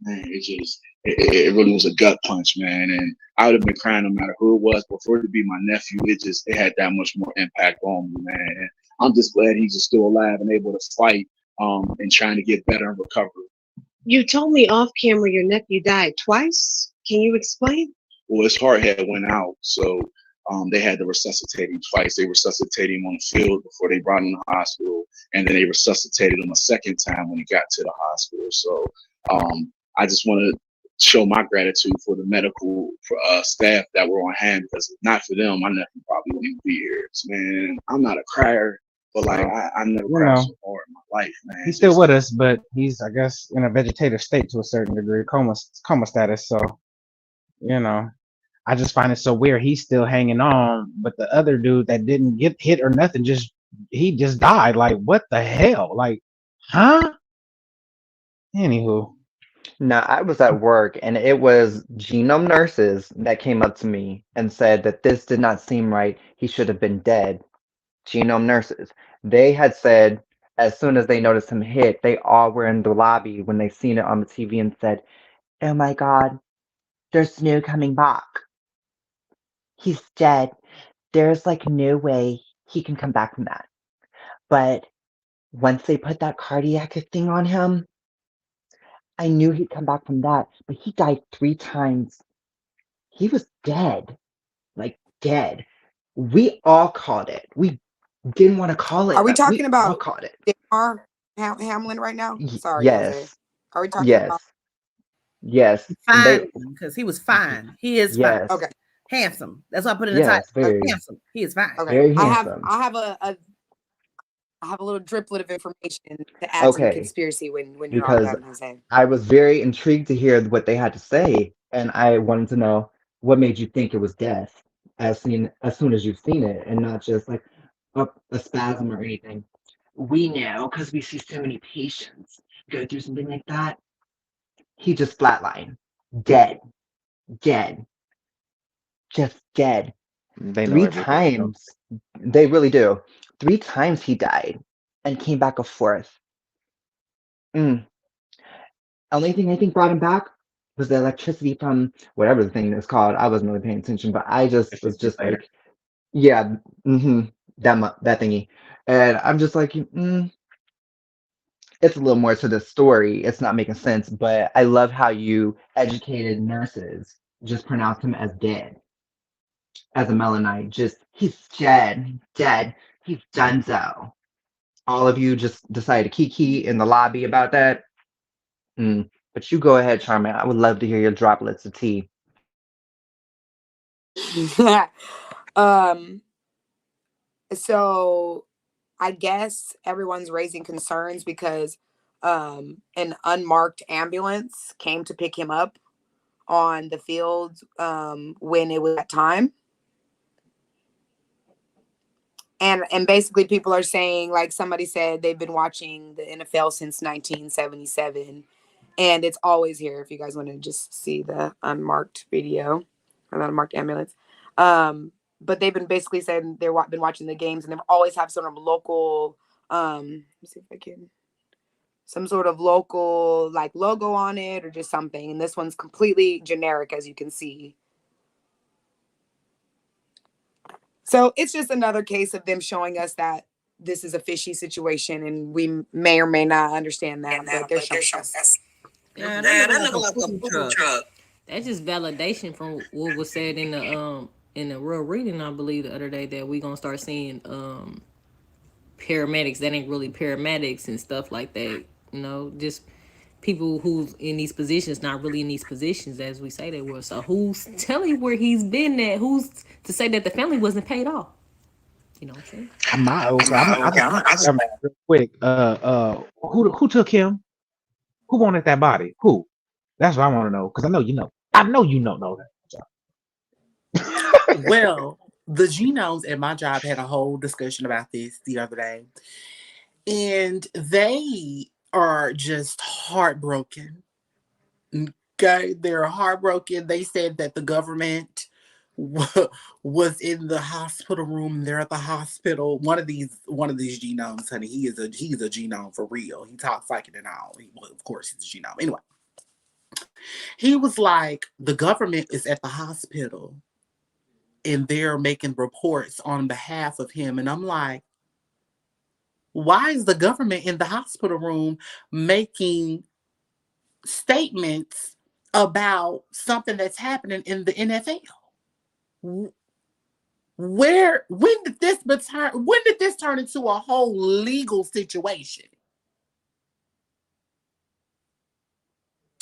man, it really was a gut punch, man. And I would have been crying no matter who it was, but for it to be my nephew, it had that much more impact on me, man. And I'm just glad he's just still alive and able to fight and trying to get better and recover. You told me off camera your nephew died twice. Can you explain? Well, his heart had went out, so they had to resuscitate him twice. They resuscitated him on the field before they brought him to the hospital, and then they resuscitated him a second time when he got to the hospital. So I just want to show my gratitude for the medical staff that were on hand, because if not for them, my nephew probably wouldn't even be here. So, man, I'm not a crier, but like I never cried so hard in my life, man. He's still with us, but he's, I guess, in a vegetative state to a certain degree, coma status. So, I just find it so weird. He's still hanging on, but the other dude that didn't get hit or nothing, he just died. Like, what the hell? Like, huh? Anywho. No, I was at work and it was genome nurses that came up to me and said that this did not seem right. He should have been dead. Genome nurses. They had said as soon as they noticed him hit, they all were in the lobby when they seen it on the TV and said, "Oh my God, there's Snu coming back. He's dead. There's like no way he can come back from that." But once they put that cardiac thing on him, I knew he'd come back from that. But he died 3 times. He was dead. Like dead. We all caught it. We didn't want to call it. Are we talking about all caught it? Damar Hamlin right now? Sorry. Yes. Jose. Are we talking about? Yes. Fine, because he was fine. He is fine. Yes. Okay. handsome. That's why I put in the title. Yes, very, Handsome. He is fine. Okay. very I have handsome. I have a little driplet of information to add to the Okay, conspiracy when you're all because done, Jose. I was very intrigued to hear what they had to say, and I wanted to know what made you think it was death as soon as you've seen it, and not just like a spasm or anything. We know because we see so many patients go through something like that. He just flatlined, dead, just dead. They know 3 everything. times. They really do. 3 times he died and came back a 4th. Only thing I think brought him back was the electricity from whatever the thing is called. I wasn't really paying attention, but I just was just like, yeah, that thingy. And I'm just like, it's a little more to the story. It's not making sense, but I love how you educated nurses just pronounced him as dead, as a Melanite. Just, he's dead, he's donezo. All of you just decided to kiki in the lobby about that. But you go ahead, Charmin. I would love to hear your droplets of tea. So I guess everyone's raising concerns because an unmarked ambulance came to pick him up on the field when it was that time. And basically people are saying, like somebody said, they've been watching the NFL since 1977. And it's always here if you guys want to just see the unmarked video or the unmarked ambulance. But they've been basically saying they've been watching the games and they've always have sort of local, let me see if I can, some sort of local like logo on it or just something. And this one's completely generic, as you can see. So it's just another case of them showing us that this is a fishy situation and we may or may not understand that, but they're showing us. Yeah, that look like a food truck. That's just validation from what was said in the real reading, I believe, the other day, that we're gonna start seeing paramedics that ain't really paramedics and stuff like that. You know, just people who's in these positions not really in these positions as we say they were. So who's telling where he's been at? Who's to say that the family wasn't paid off? You know what I'm saying? Real quick. Who took him? Who wanted that body? Who? That's what I want to know, because I know you know. I know you don't know that. Well, the genomes at my job had a whole discussion about this the other day. And they are just heartbroken. Okay, they're heartbroken. They said that the government was in the hospital room. They're at the hospital. One of these genomes, honey, he's a genome for real. He talks like it and all. Of course, he's a genome. Anyway, he was like, the government is at the hospital and they're making reports on behalf of him. And I'm like, why is the government in the hospital room making statements about something that's happening in the NFL? When did this turn into a whole legal situation?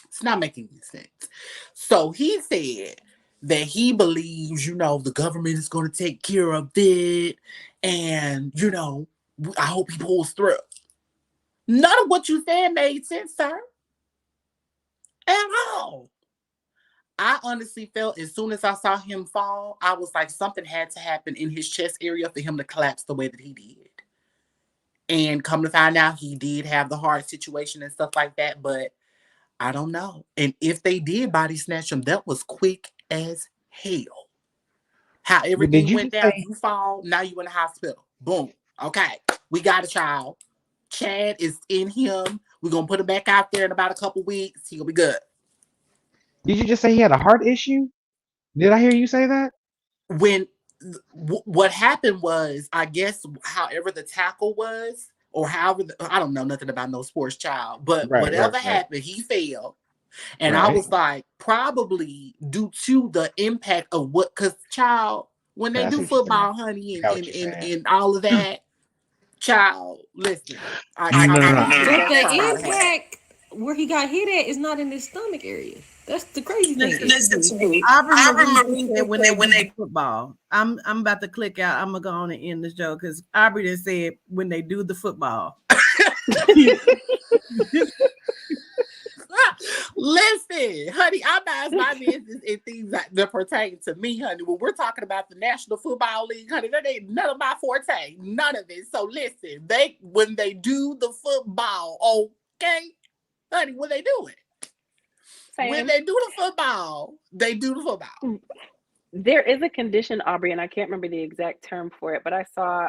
It's not making any sense. So he said that he believes, the government is going to take care of it, and I hope he pulls through. None of what you said made sense, sir. At all. I honestly felt as soon as I saw him fall, I was like, something had to happen in his chest area for him to collapse the way that he did. And come to find out, he did have the heart situation and stuff like that, but I don't know. And if they did body snatch him, that was quick as hell. How everything went down, you fall, now you in the hospital. Boom. Okay, we got a child. Chad is in him. We're going to put him back out there in about a couple weeks. He'll be good. Did you just say he had a heart issue? Did I hear you say that? What happened was, I guess, however the tackle was, or however, I don't know nothing about no sports child, but whatever happened, he fell. And I was like, probably due to the impact of because child, when they do football, honey, and all of that, child, listen. But the impact where he got hit at is not in his stomach area. That's the crazy thing. Listen to me. Aubrey Marie said when they do football. I'm about to click out. I'm gonna go on and end the show because Aubrey just said when they do the football. Listen, honey, I mind my business in things that pertain to me, honey. When we're talking about the National Football League, honey, that ain't none of my forte, none of it. So listen, when they do the football, okay, honey, when they do it, when they do the football, they do the football. There is a condition, Aubrey, and I can't remember the exact term for it, but I saw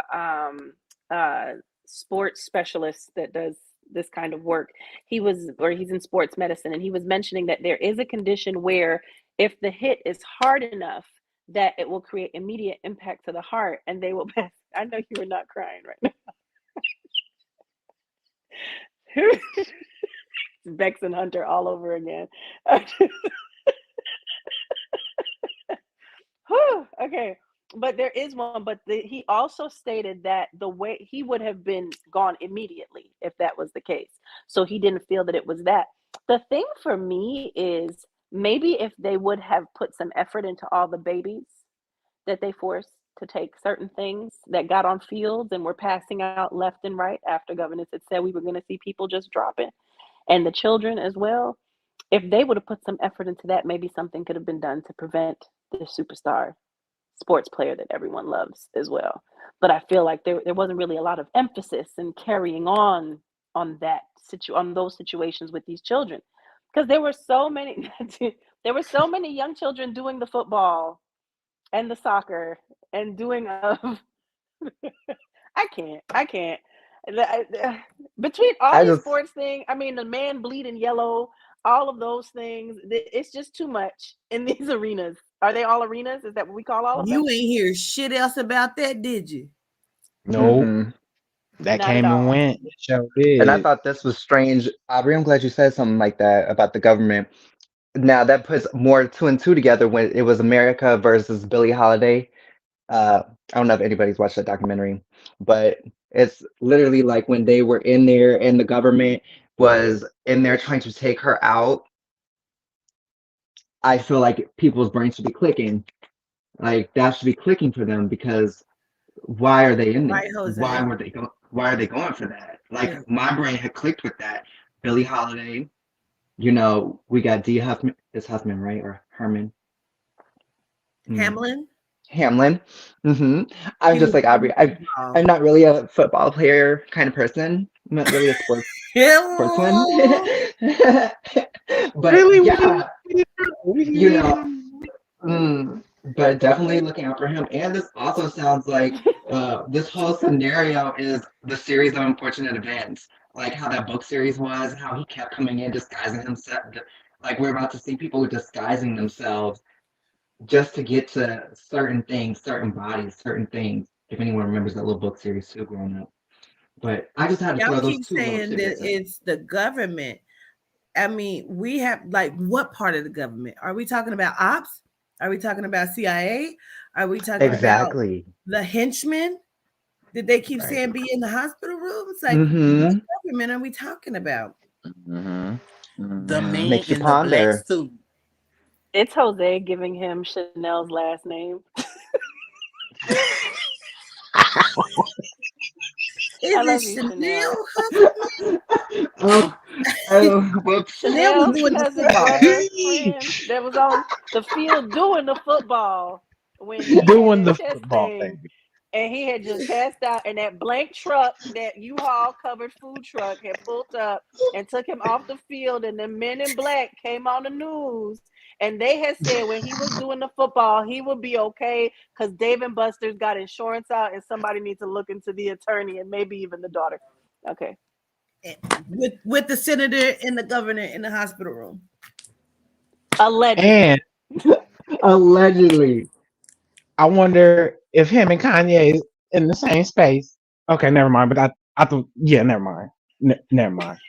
sports specialist that does this kind of work. He's in sports medicine, and he was mentioning that there is a condition where if the hit is hard enough that it will create immediate impact to the heart and they will pass. I know you were not crying right now. Bex and Hunter all over again. Okay. But there is one, but he also stated that the way he would have been gone immediately if that was the case. So he didn't feel that it was that. The thing for me is maybe if they would have put some effort into all the babies that they forced to take certain things that got on fields and were passing out left and right after governors had said we were going to see people just dropping, and the children as well. If they would have put some effort into that, maybe something could have been done to prevent the superstar sports player that everyone loves as well. But I feel like there wasn't really a lot of emphasis in carrying on those situations with these children, because there were so many young children doing the football and the soccer and doing I can't between all these sports things. I mean, the man bleeding yellow, all of those things, it's just too much in these arenas. Are they all arenas? Is that what we call all of them? You ain't hear shit else about that, did you? No. That Not came at and all. went. It sure did. And I thought this was strange. Aubrey, I'm glad you said something like that about the government. Now that puts more 2 and 2 together when it was America versus Billie Holiday. I don't know if anybody's watched that documentary, but it's literally like when they were in there and the government was in there trying to take her out. I feel like people's brains should be clicking. Like that should be clicking for them, because why are they in there? Right, Jose. Why are they going for that? Like my brain had clicked with that. Billie Holiday, we got D Huffman. It's Huffman, right? Or Herman? Hamlin. I'm just like Aubrey. I'm not really a football player kind of person. I'm not really a sportsman. But Really? yeah, but definitely looking out for him. And this also sounds like this whole scenario is the series of unfortunate events, like how that book series was, how he kept coming in disguising himself. Like we're about to see people disguising themselves just to get to certain things, certain bodies, certain things. If anyone remembers that little book series too growing up. But I just had to throw Y'all those keep two little saying that tidbits in. it's the government. I mean, we have what part of the government? Are we talking about ops? Are we talking about CIA? Are we talking about the henchmen that they keep saying be in the hospital rooms? Like, what government are we talking about? The man Makes you in the ponder. black suit. It's Jose giving him Chanel's last name. Is it Chanel? Whoops. Chanel was doing the cousin, football. brother, friend that was on the field doing the football when he Doing had the that chest football thing, thing. and he had just passed out, and that blank truck, that U-Haul covered food truck, had pulled up and took him off the field, and the men in black came on the news, and they had said when he was doing the football, he would be okay because Dave and Buster's got insurance out, and somebody needs to look into the attorney and maybe even the daughter. Okay. With the senator and the governor in the hospital room. Allegedly. And allegedly. I wonder if him and Kanye is in the same space. Okay, never mind. But I thought, yeah, never mind. Never mind.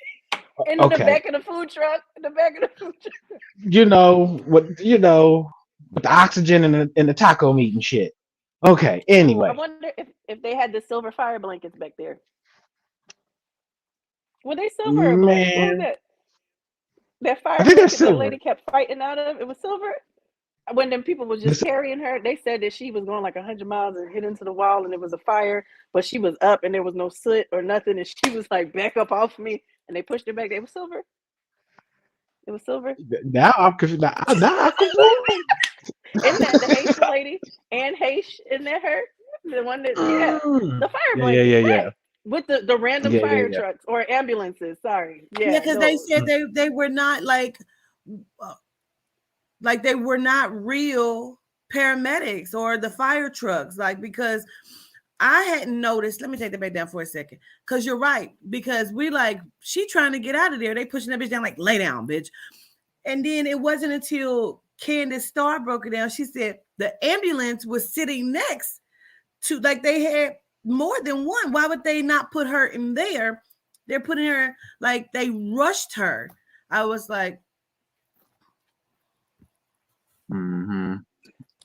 In the back of the food truck. In the back of the food truck. With the oxygen and the taco meat and shit. Okay, anyway. I wonder if they had the silver fire blankets back there. Were they silver or black? What was that? That fire I think that's blanket that silver. lady kept fighting out of, it was silver. When them people was just This- carrying her, they said that she was going like 100 miles and hit into the wall, and it was a fire, but she was up and there was no soot or nothing, and she was like, back up off me, and they pushed her back. It was silver. It was silver. Now I'm confused. Now I'm confused. Isn't that the Haitian lady? Anne Heche, isn't that her? The one that, yeah, the fire Yeah, blanket, yeah. right? With the random Yeah, fire yeah. trucks or ambulances. Sorry, Yeah, yeah, because they those. said they were not like they were not real paramedics or the fire trucks, like, because I hadn't noticed. Let me take that back down for a second, because you're right. Because we like, she trying to get out of there. They pushing that bitch down like, lay down, bitch. And then it wasn't until Candace Starr broke it down. She said the ambulance was sitting next to, like, they had more than one. Why would they not put her in there? They're putting her, like, they rushed her. I was like,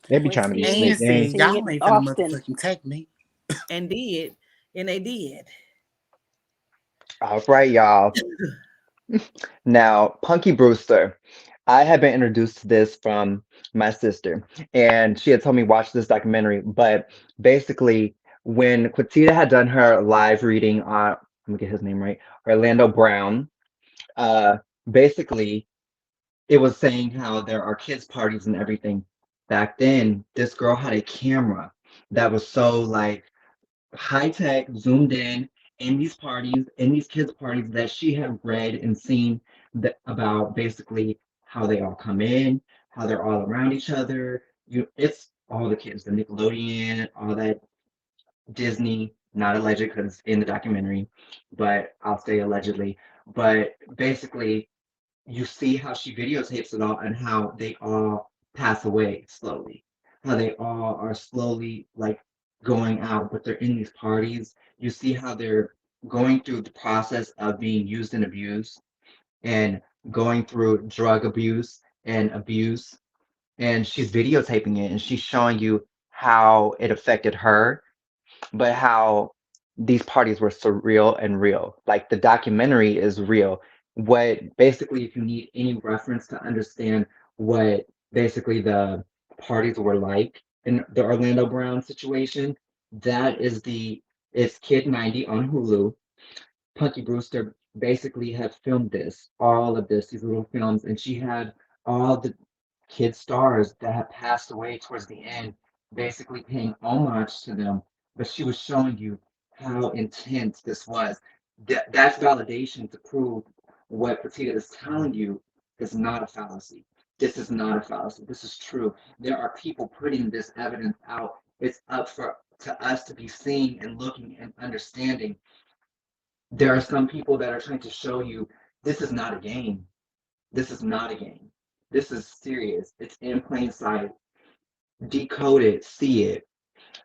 They be trying to be slick. Easy. They ain't- Y'all ain't finna motherfucking take me. And did. And they did. All right, y'all. Now, Punky Brewster. I had been introduced to this from my sister, and she had told me watch this documentary. But basically, when Quatita had done her live reading on, let me get his name right, Orlando Brown, basically, it was saying how there are kids' parties and everything. Back then, this girl had a camera that was so like high tech, zoomed in these parties, in these kids' parties that she had read and seen about basically how they all come in, how they're all around each other. It's all the kids, the Nickelodeon, all that Disney, not alleged because in the documentary, but I'll say allegedly. But basically, you see how she videotapes it all and how they all pass away slowly, how they all are slowly like going out, but they're in these parties. You see how they're going through the process of being used and abused and going through drug abuse and abuse. And she's videotaping it and she's showing you how it affected her, but how these parties were surreal and real. Like the documentary is real. What basically, if you need any reference to understand what basically the parties were like in the Orlando Brown situation, that is it's Kid 90 on Hulu. Punky Brewster basically had filmed all of this, these little films, and she had all the kid stars that had passed away towards the end, basically paying homage to them. But she was showing you how intense this was. That's validation to prove what Petita is telling you is not a fallacy. This is not a fallacy. This is true. There are people putting this evidence out. It's up to us to be seeing and looking and understanding. There are some people that are trying to show you this is not a game. This is not a game. This is serious. It's in plain sight. Decode it, see it.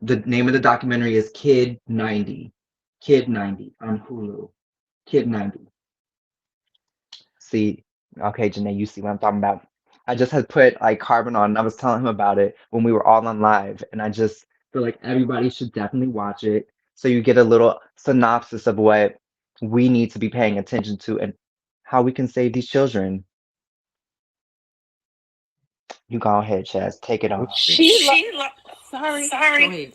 The name of the documentary is Kid 90. Kid 90 on Hulu. Kid 90. See, okay, Janae, you see what I'm talking about. I just had put like Carbon on and I was telling him about it when we were all on live. And I just feel like everybody should definitely watch it so you get a little synopsis of what we need to be paying attention to and how we can save these children. You go ahead, Chaz. Take it off. Sorry. Go ahead.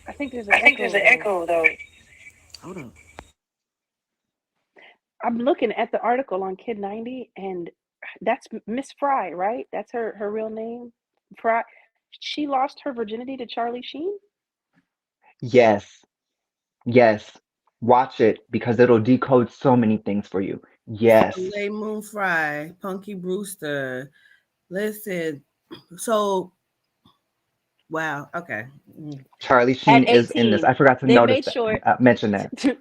I think there's an echo though. Hold on. I'm looking at the article on Kid 90, and that's Miss Fry, right? That's her real name, Fry. She lost her virginity to Charlie Sheen. Yes. Yes. Watch it because it'll decode so many things for you. Yes. Soleil Moon Frye, Punky Brewster. Listen, so wow, okay. Charlie Sheen is in this. I forgot to mention that.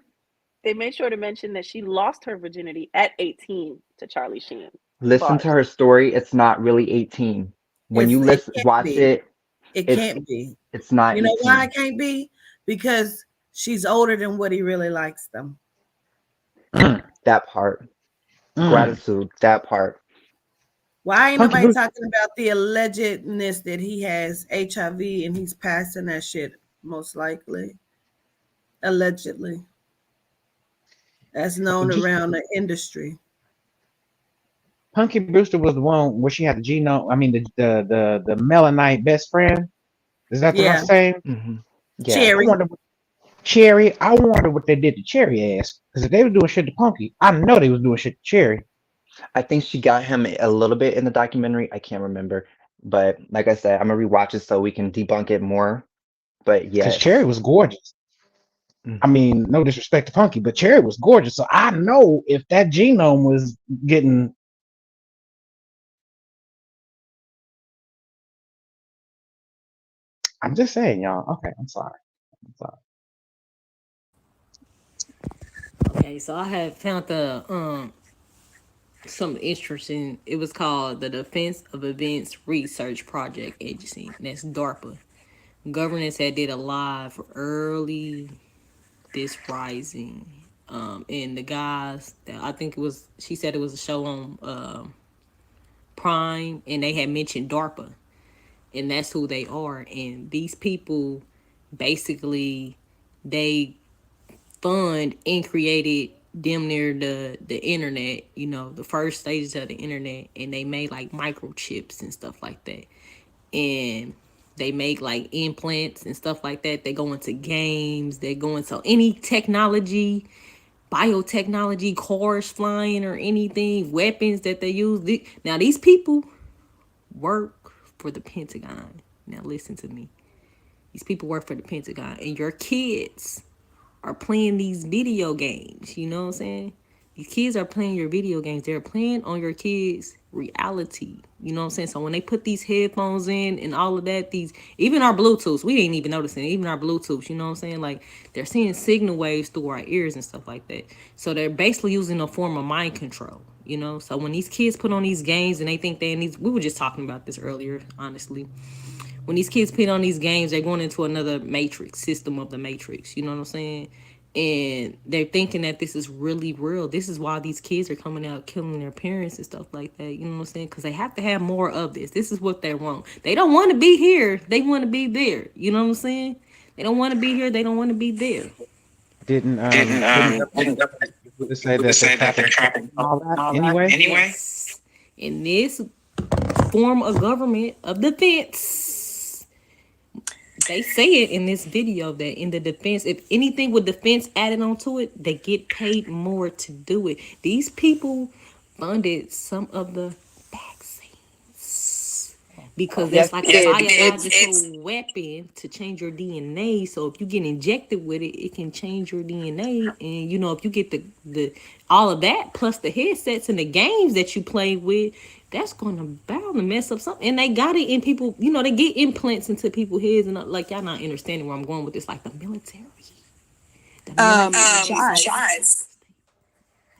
They made sure to mention that she lost her virginity at 18 to Charlie Sheen. Listen to her story. It's not really 18. When you watch it, it can't be. It's not. You know 18. why it can't be? Because she's older than what he really likes them. That part. Gratitude. That part. Why ain't nobody talking about the allegedness that he has HIV and he's passing that shit? Most likely, allegedly. That's known around the industry. Punky Brewster was the one where she had the genome. I mean, the Melanite best friend. Is that the Yeah. right saying? Mm-hmm. I Yeah. Cherry. wonder, Cherry. I wonder what they did to Cherry ass. Because if they were doing shit to Punky, I know they was doing shit to Cherry. I think she got him a little bit in the documentary. I can't remember. But like I said, I'm gonna rewatch it so we can debunk it more. But Because yes. Cherry was gorgeous. Mm. I mean, no disrespect to Punky, but Cherry was gorgeous. So I know if that genome was getting. I'm just saying, y'all. Okay, I'm sorry. Okay, so I have found the some interesting. It was called the Defense of Advanced Research Project Agency. And that's DARPA. Governance had did a live early this rising. And the guys that I think it was, she said it was a show on Prime, and they had mentioned DARPA, and that's who they are. And these people basically they fund and created damn near the internet, you know, the first stages of the internet, and they made like microchips and stuff like that. And they make like implants and stuff like that. They go into games, they go into any technology, biotechnology, cars flying or anything, weapons that they use. Now these people work for the Pentagon. Now listen to me. These people work for the Pentagon, and your kids are playing these video games. You know what I'm saying? These kids are playing your video games. They're playing on your kids' reality. You know what I'm saying? So when they put these headphones in and all of that, these even our Bluetooths, we didn't even notice it. Even our Bluetooths, you know what I'm saying? Like they're seeing signal waves through our ears and stuff like that. So they're basically using a form of mind control. You know, so when these kids put on these games and they think they need, we were just talking about this earlier, honestly. When these kids put on these games, they're going into another matrix, system of the matrix. You know what I'm saying? And they're thinking that this is really real. This is why these kids are coming out killing their parents and stuff like that. You know what I'm saying? Because they have to have more of this. This is what they want. They don't want to be here. They want to be there. You know what I'm saying? They don't want to be here. They don't want to be there. Didn't say that they're trapping all that anyway? Yes. In this form of government of defense, they say it in this video that in the defense, if anything with defense added onto it, they get paid more to do it. These people funded some of the vaccines because that's like a biological weapon to change your DNA. So if you get injected with it, it can change your DNA. And you know, if you get the all of that plus the headsets and the games that you play with, that's gonna bound to mess up something. And they got it in people, you know, they get implants into people's heads, and like y'all not understanding where I'm going with this, like the military. Josh,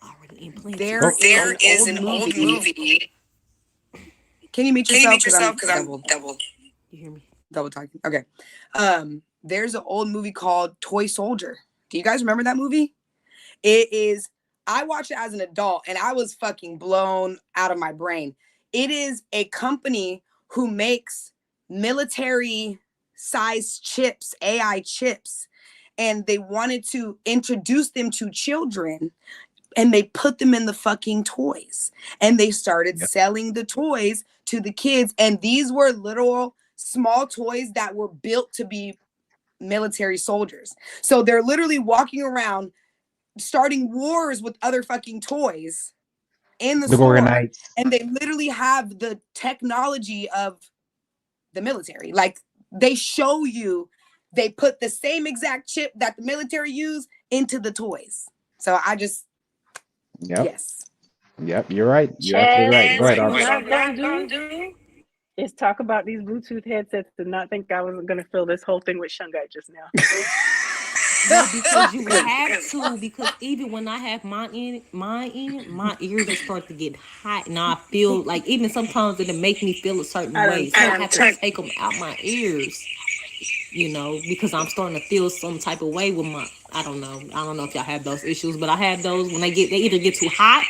already implanted. There is an old movie. Can you mute yourself? Because I'm double. You hear me? Double talking. Okay. There's an old movie called Toy Soldier. Do you guys remember that movie? It is. I watched it as an adult and I was fucking blown out of my brain. It is a company who makes military size chips, AI chips, and they wanted to introduce them to children, and they put them in the fucking toys, and they started selling the toys to the kids. And these were literal small toys that were built to be military soldiers. So they're literally walking around starting wars with other fucking toys in the store, and they literally have the technology of the military. Like they show you, they put the same exact chip that the military use into the toys. So I just, yes. Yep, you're right. You're absolutely right. Go ahead, What I'm gonna do is talk about these Bluetooth headsets and not think I wasn't gonna fill this whole thing with Shungite just now. No, because you have to. Because even when I have mine in, my ears will start to get hot, and I feel like even sometimes it'll make me feel a certain way. So I have to take them out my ears, you know, because I'm starting to feel some type of way with my. I don't know if y'all have those issues, but I have those when they either get too hot.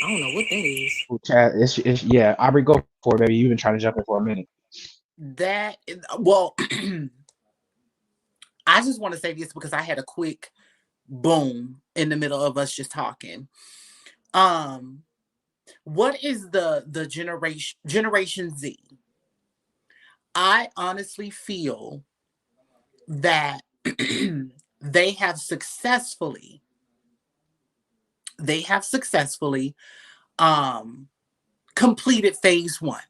I don't know what that is. Chad, it's yeah. Aubrey, go for it, baby. You've been trying to jump in for a minute. Well, I just want to say this because I had a quick boom in the middle of us just talking. What is the Generation Z? I honestly feel that they have successfully completed phase 1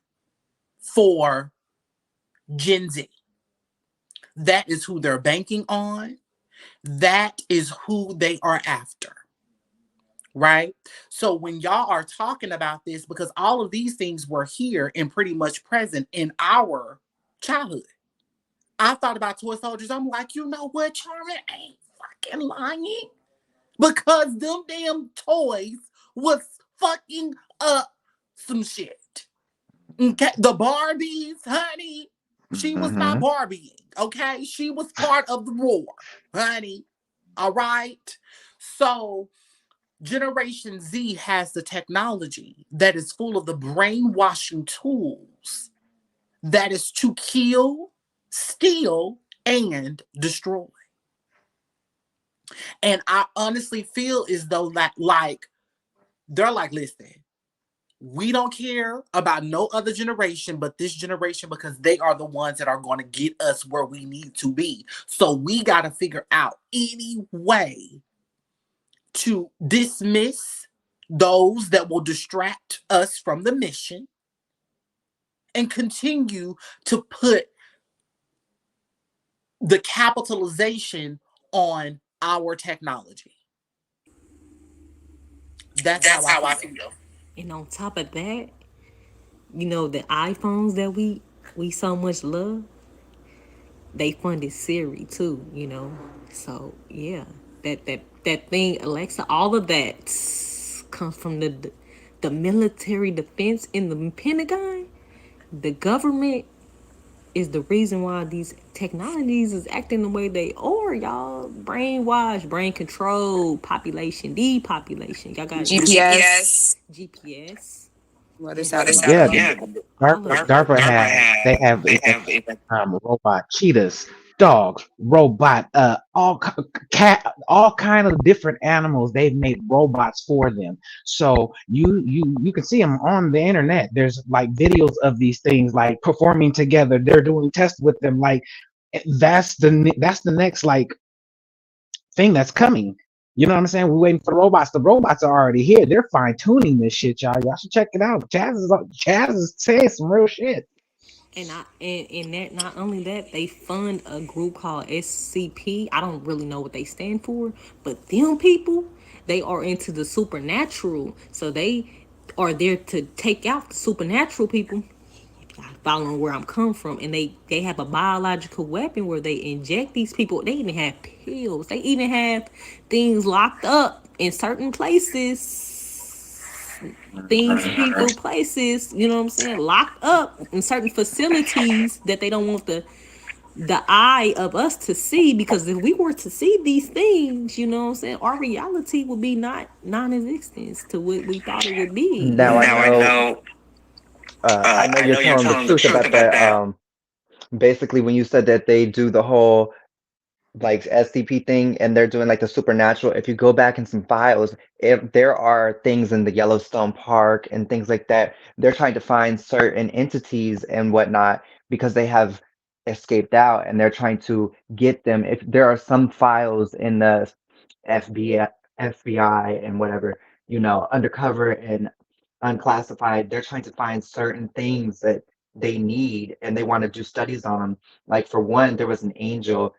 for Gen Z. That is who they're banking on. That is who they are after. Right? So when y'all are talking about this, because all of these things were here and pretty much present in our childhood. I thought about toy soldiers. I'm like, you know what, Charmin ain't fucking lying. Because them damn toys was fucking up some shit. Okay? The Barbies, honey, she was not Barbieing. Okay? She was part of the war, honey. All right? So Generation Z has the technology that is full of the brainwashing tools that is to kill, steal, and destroy. And I honestly feel as though that, like, they're like, listen, we don't care about no other generation but this generation, because they are the ones that are going to get us where we need to be. So we got to figure out any way to dismiss those that will distract us from the mission and continue to put the capitalization on our technology. That's how I feel. And on top of that, you know, the iPhones that we so much love, they funded Siri too, you know. So yeah, that thing, Alexa, all of that comes from the military defense in the Pentagon. The government is the reason why these technologies is acting the way they are, y'all. Brainwash, brain control, population depopulation. Y'all got GPS. What is that? Yeah, DARPA have robot cheetahs, dogs, robot, all kind of different animals. They've made robots for them, so you can see them on the internet. There's like videos of these things like performing together. They're doing tests with them. Like that's the next like thing that's coming. You know what I'm saying? We're waiting for the robots. The robots are already here. They're fine tuning this shit, y'all. Y'all should check it out. Chaz is saying some real shit. And that, not only that, they fund a group called SCP. I don't really know what they stand for, but them people, they are into the supernatural. So they are there to take out the supernatural people. Following where I'm coming from, and they have a biological weapon where they inject these people. They even have pills. They even have things locked up in certain places. Places, you know what I'm saying, locked up in certain facilities that they don't want the eye of us to see, because if we were to see these things, you know what I'm saying, our reality would be non-existent to what we thought it would be. Now I know. I know you're telling the truth about that. Basically, when you said that they do the whole like SCP thing and they're doing like the supernatural, if you go back in some files, if there are things in the Yellowstone Park and things like that, they're trying to find certain entities and whatnot because they have escaped out, and they're trying to get them. If there are some files in the FBI and whatever, you know, undercover and unclassified, they're trying to find certain things that they need and they want to do studies on them. Like for one, there was an angel,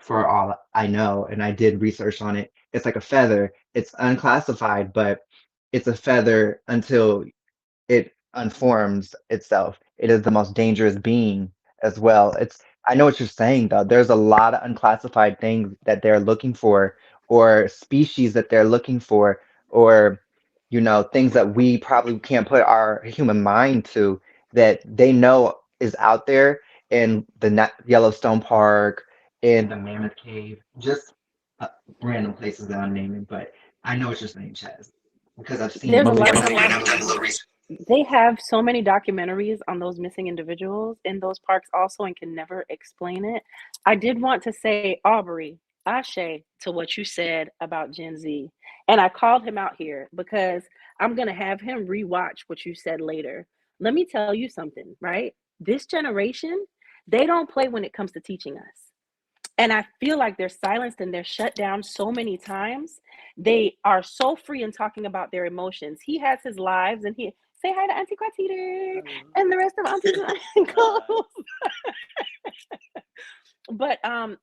for all I know, and I did research on it. It's like a feather. It's unclassified, but it's a feather until it unforms itself. It is the most dangerous being as well. I know what you're saying though. There's a lot of unclassified things that they're looking for, or species that they're looking for, or you know, things that we probably can't put our human mind to, that they know is out there in the Yellowstone Park, in the Mammoth Cave, just random places that I'm naming. But I know what you're saying, Chaz, because I've seen There's a it. lot of they have so many documentaries on those missing individuals in those parks also, and can never explain it. I did want to say, Aubrey, Ashe to what you said about Gen Z. And I called him out here because I'm going to have him rewatch what you said later. Let me tell you something, right? This generation, they don't play when it comes to teaching us. And I feel like they're silenced and they're shut down so many times. They are so free in talking about their emotions. He has his lives and he say hi to Auntie Quatiter and the rest of Auntie Uncles. But I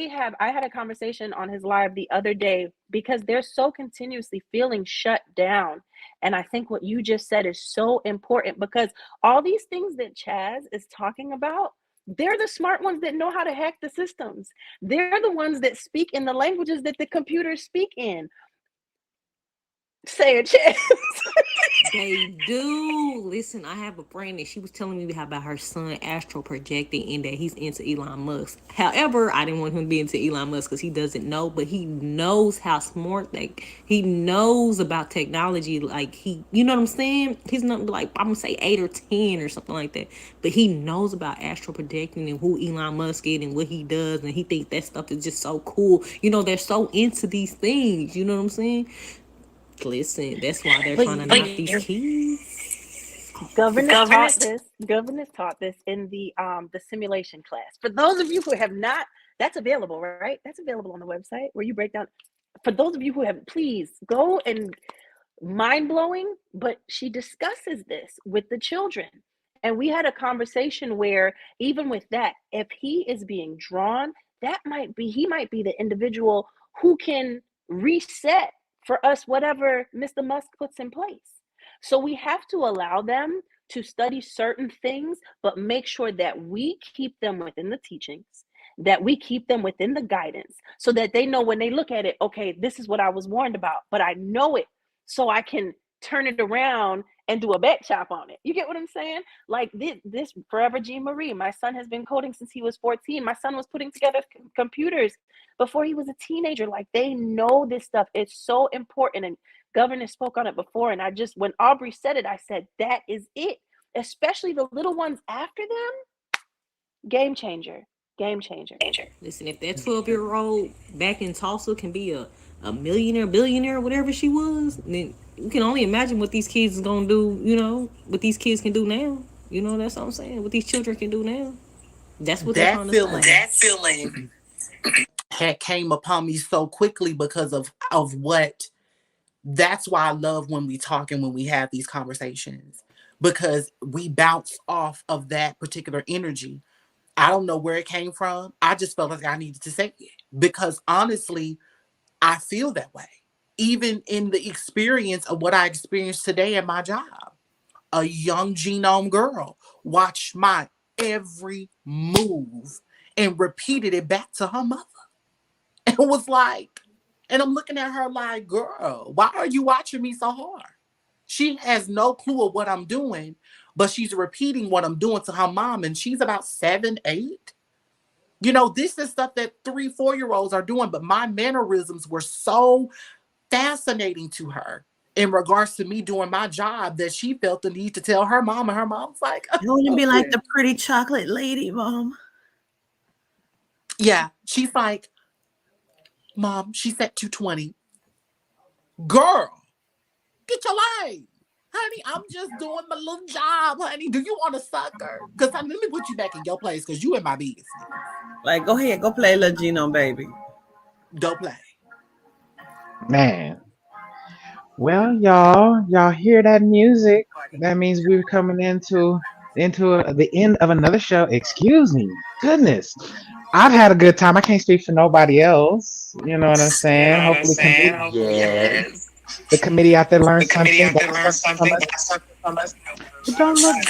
had a conversation on his live the other day because they're so continuously feeling shut down. And I think what you just said is so important because all these things that Chaz is talking about, they're the smart ones that know how to hack the systems. They're the ones that speak in the languages that the computers speak in. Say it, Chaz. They do. Listen, I have a friend and she was telling me about her son astral projecting and that he's into Elon Musk. However, I didn't want him to be into Elon Musk because he doesn't know, but he knows how smart he knows about technology. Like you know what I'm saying? He's not like, I'm gonna say 8 or 10 or something like that. But he knows about astral projecting and who Elon Musk is and what he does, and he thinks that stuff is just so cool. You know, they're so into these things. You know what I'm saying? Listen, that's why they're trying to knock these kids. Governance taught this in the simulation class. For those of you who have not, that's available, right? That's available on the website where you break down. For those of you who have, please go and mind-blowing, but she discusses this with the children. And we had a conversation where even with that, if he is being drawn, he might be the individual who can reset for us whatever Mr. Musk puts in place. So we have to allow them to study certain things, but make sure that we keep them within the teachings, that we keep them within the guidance, so that they know when they look at it, okay, this is what I was warned about, but I know it, so I can turn it around and do a back chop on it. You get what I'm saying? Like this Forever Jean Marie, my son has been coding since he was 14. My son was putting together computers before he was a teenager. Like, they know this stuff. It's so important. And Governor spoke on it before. And when Aubrey said it, I said, that is it. Especially the little ones after them. Game changer. Game changer. Listen, if that 12-year-old back in Tulsa can be a millionaire, billionaire, whatever she was, then you can only imagine what these kids is gonna do, you know, what these kids can do now. You know, that's what I'm saying. What these children can do now. That's what they're trying to say. That feeling had came upon me so quickly because of what. That's why I love when we talk and when we have these conversations, because we bounce off of that particular energy. I don't know where it came from. I just felt like I needed to say it because honestly, I feel that way. Even in the experience of what I experienced today at my job, a young genome girl watched my every move and repeated it back to her mother. And was like, and I'm looking at her like, girl, why are you watching me so hard? She has no clue of what I'm doing, but she's repeating what I'm doing to her mom. And she's about 7, 8. You know, this is stuff that 3, 4-year-olds are doing, but my mannerisms were so fascinating to her in regards to me doing my job that she felt the need to tell her mom, and her mom's like, you want to be like the pretty chocolate lady, Mom. Yeah, she's like, Mom, she said 220. Girl, get your life. Honey, I'm just doing my little job, honey. Do you want a sucker? Because let me put you back in your place because you in my business. Like, go ahead, go play Little Genome Baby. Go play. Man. Well, y'all hear that music? That means we're coming into the end of another show. Excuse me. Goodness. I've had a good time. I can't speak for nobody else. You know what I'm saying? Hopefully, the committee out there learned something. Don't look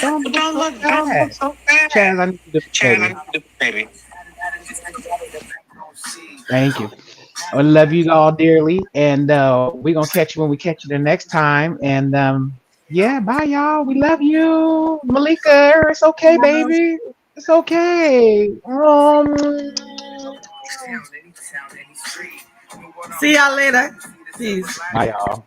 so bad. Chaz, I need you to do baby. Thank you. I love you all dearly, and we're gonna catch you when we catch you the next time. And yeah, bye y'all. We love you, Malika. It's okay, baby. It's okay. See y'all later. Peace. Bye y'all.